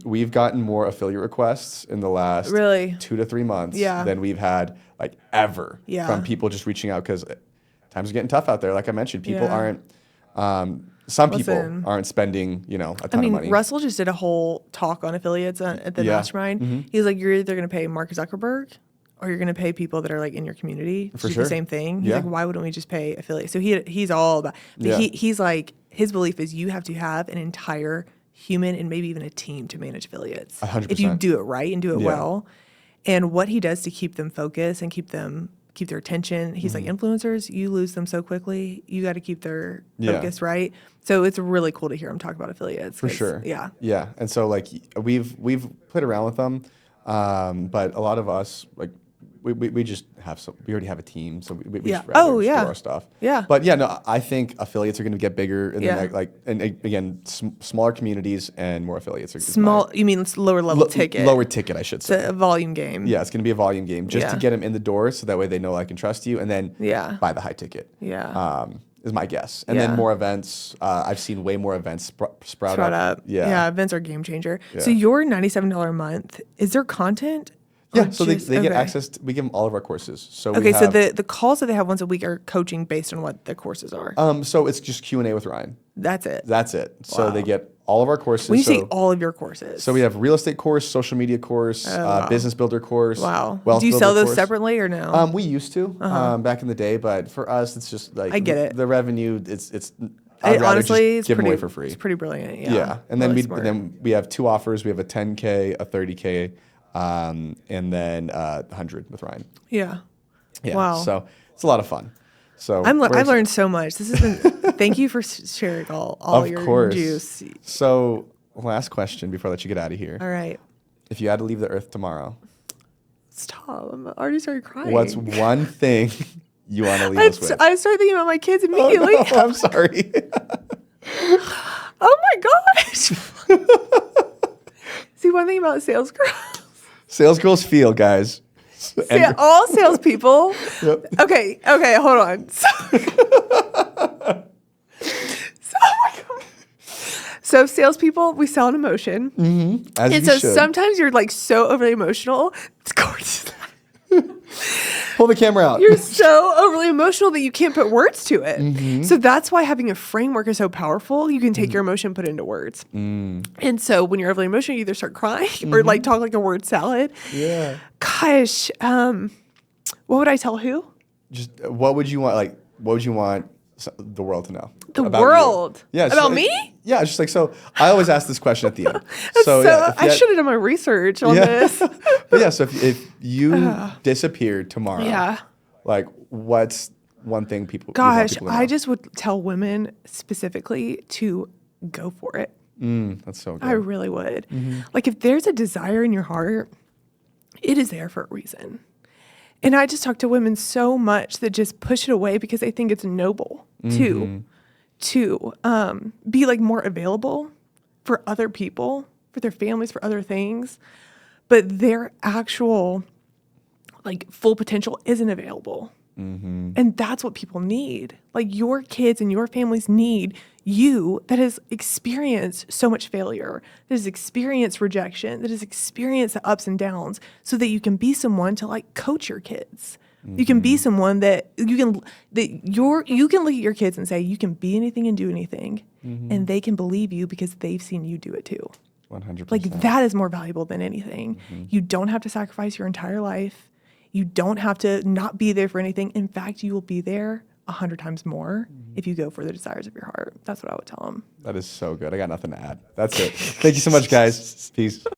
We've gotten more affiliate requests in the last Really? 2 to 3 months Yeah. than we've had like ever Yeah. from people just reaching out because times are getting tough out there. Like I mentioned, people Yeah. aren't. Some people Listen. aren't spending a ton of money. Russell just did a whole talk on affiliates at the Yeah. mastermind. He's like, you're either going to pay Mark Zuckerberg or you're going to pay people that are like in your community to For do sure. the same thing. He's Yeah. like, why wouldn't we just pay affiliates? So he's all about, but Yeah. he's like, his belief is you have to have an entire human and maybe even a team to manage affiliates. 100%. If you do it right and do it Yeah. well. And what he does to keep them focused and keep their attention. He's like, influencers, you lose them so quickly. You got to keep their Yeah. focus right. So it's really cool to hear him talk about affiliates. For 'cause- sure. Yeah. Yeah. And so like we've played around with them, but a lot of us like we just we already have a team, so we Yeah. just rather Oh, just yeah. do our stuff. Yeah. But yeah, no, I think affiliates are going to get bigger, and Yeah. then and again, smaller communities and more affiliates are Small, you mean it's lower level ticket? lower ticket, I should It's say. a volume game. Yeah, it's going to be a volume game just to Yeah. get them in the door, so that way they know I can trust you, and then Yeah. buy the high ticket. Yeah. Is my guess, and Yeah. then more events. I've seen way more events sprout Sprout up. up. Yeah. Events are a game changer. So Yeah. your $97 a month, is there content? Yeah, Or so they just- get okay. access. We give them all of our courses. So we Okay, so have, the calls that they have once a week are coaching based on what the courses are. so it's just Q&A with Ryan. That's it. That's it. So Wow. they get all of our courses. When you so, say all of your courses. so we have real estate course, social media course, wow. business builder course. Wow. Wealth Do you builder sell those course. separately or no? We used to back in the day, but for us, it's just like I get it. The revenue. It's I'd rather Honestly, just give them pretty away for free. It's pretty brilliant. Yeah. Yeah, and then Really smart. we have 2 offers. We have a 10K, a 30K, and then 100 with Ryan. Yeah. Yeah. Wow. So it's a lot of fun. So I've we're learned so much. This has been. Thank you for sharing all Of your course. juice. So last question before I let you get out of here. All right. If you had to leave the earth tomorrow, Stop. I'm already started crying. what's one thing you want to leave I us with? I start thinking about my kids Oh, immediately. no, I'm sorry. Oh my gosh. See, one thing about sales girls. Sales girls feel, guys. And- All salespeople. Yep. Okay, hold on. Oh my God. So salespeople, we sell an emotion. As And you so should. sometimes you're like so overly emotional. It's gorgeous. Pull the camera out. You're so overly emotional that you can't put words to it. So that's why having a framework is so powerful. You can take your emotion, put it into words. And so when you're overly emotional, you either start crying or like talk like a word salad. Yeah. Gosh, what would I tell who? Just what would you want? Like, what would you want the world to know? The about you? world. Yeah. it's About like- me? Yeah. It's just like, so I always ask this question at the end. So yeah, if you I had- should have done my research on Yeah. this. But yeah, so if you disappeared tomorrow, Yeah. like what's one thing you'd want Gosh, people to know? I just would tell women specifically to go for it. That's so good. I really would. Like if there's a desire in your heart, it is there for a reason. And I just talk to women so much that just push it away because they think it's noble to be like more available for other people, for their families, for other things. But their actual like full potential isn't available. And that's what people need. Like your kids and your families need you that has experienced so much failure, that has experienced rejection, that has experienced the ups and downs so that you can be someone to like coach your kids. You can be someone that you can look at your kids and say you can be anything and do anything and they can believe you because they've seen you do it too. 100%. Like that is more valuable than anything. You don't have to sacrifice your entire life. You don't have to not be there for anything. In fact, you will be there 100 times more if you go for the desires of your heart. That's what I would tell them. That is so good. I got nothing to add. That's it. Thank you so much, guys. Peace.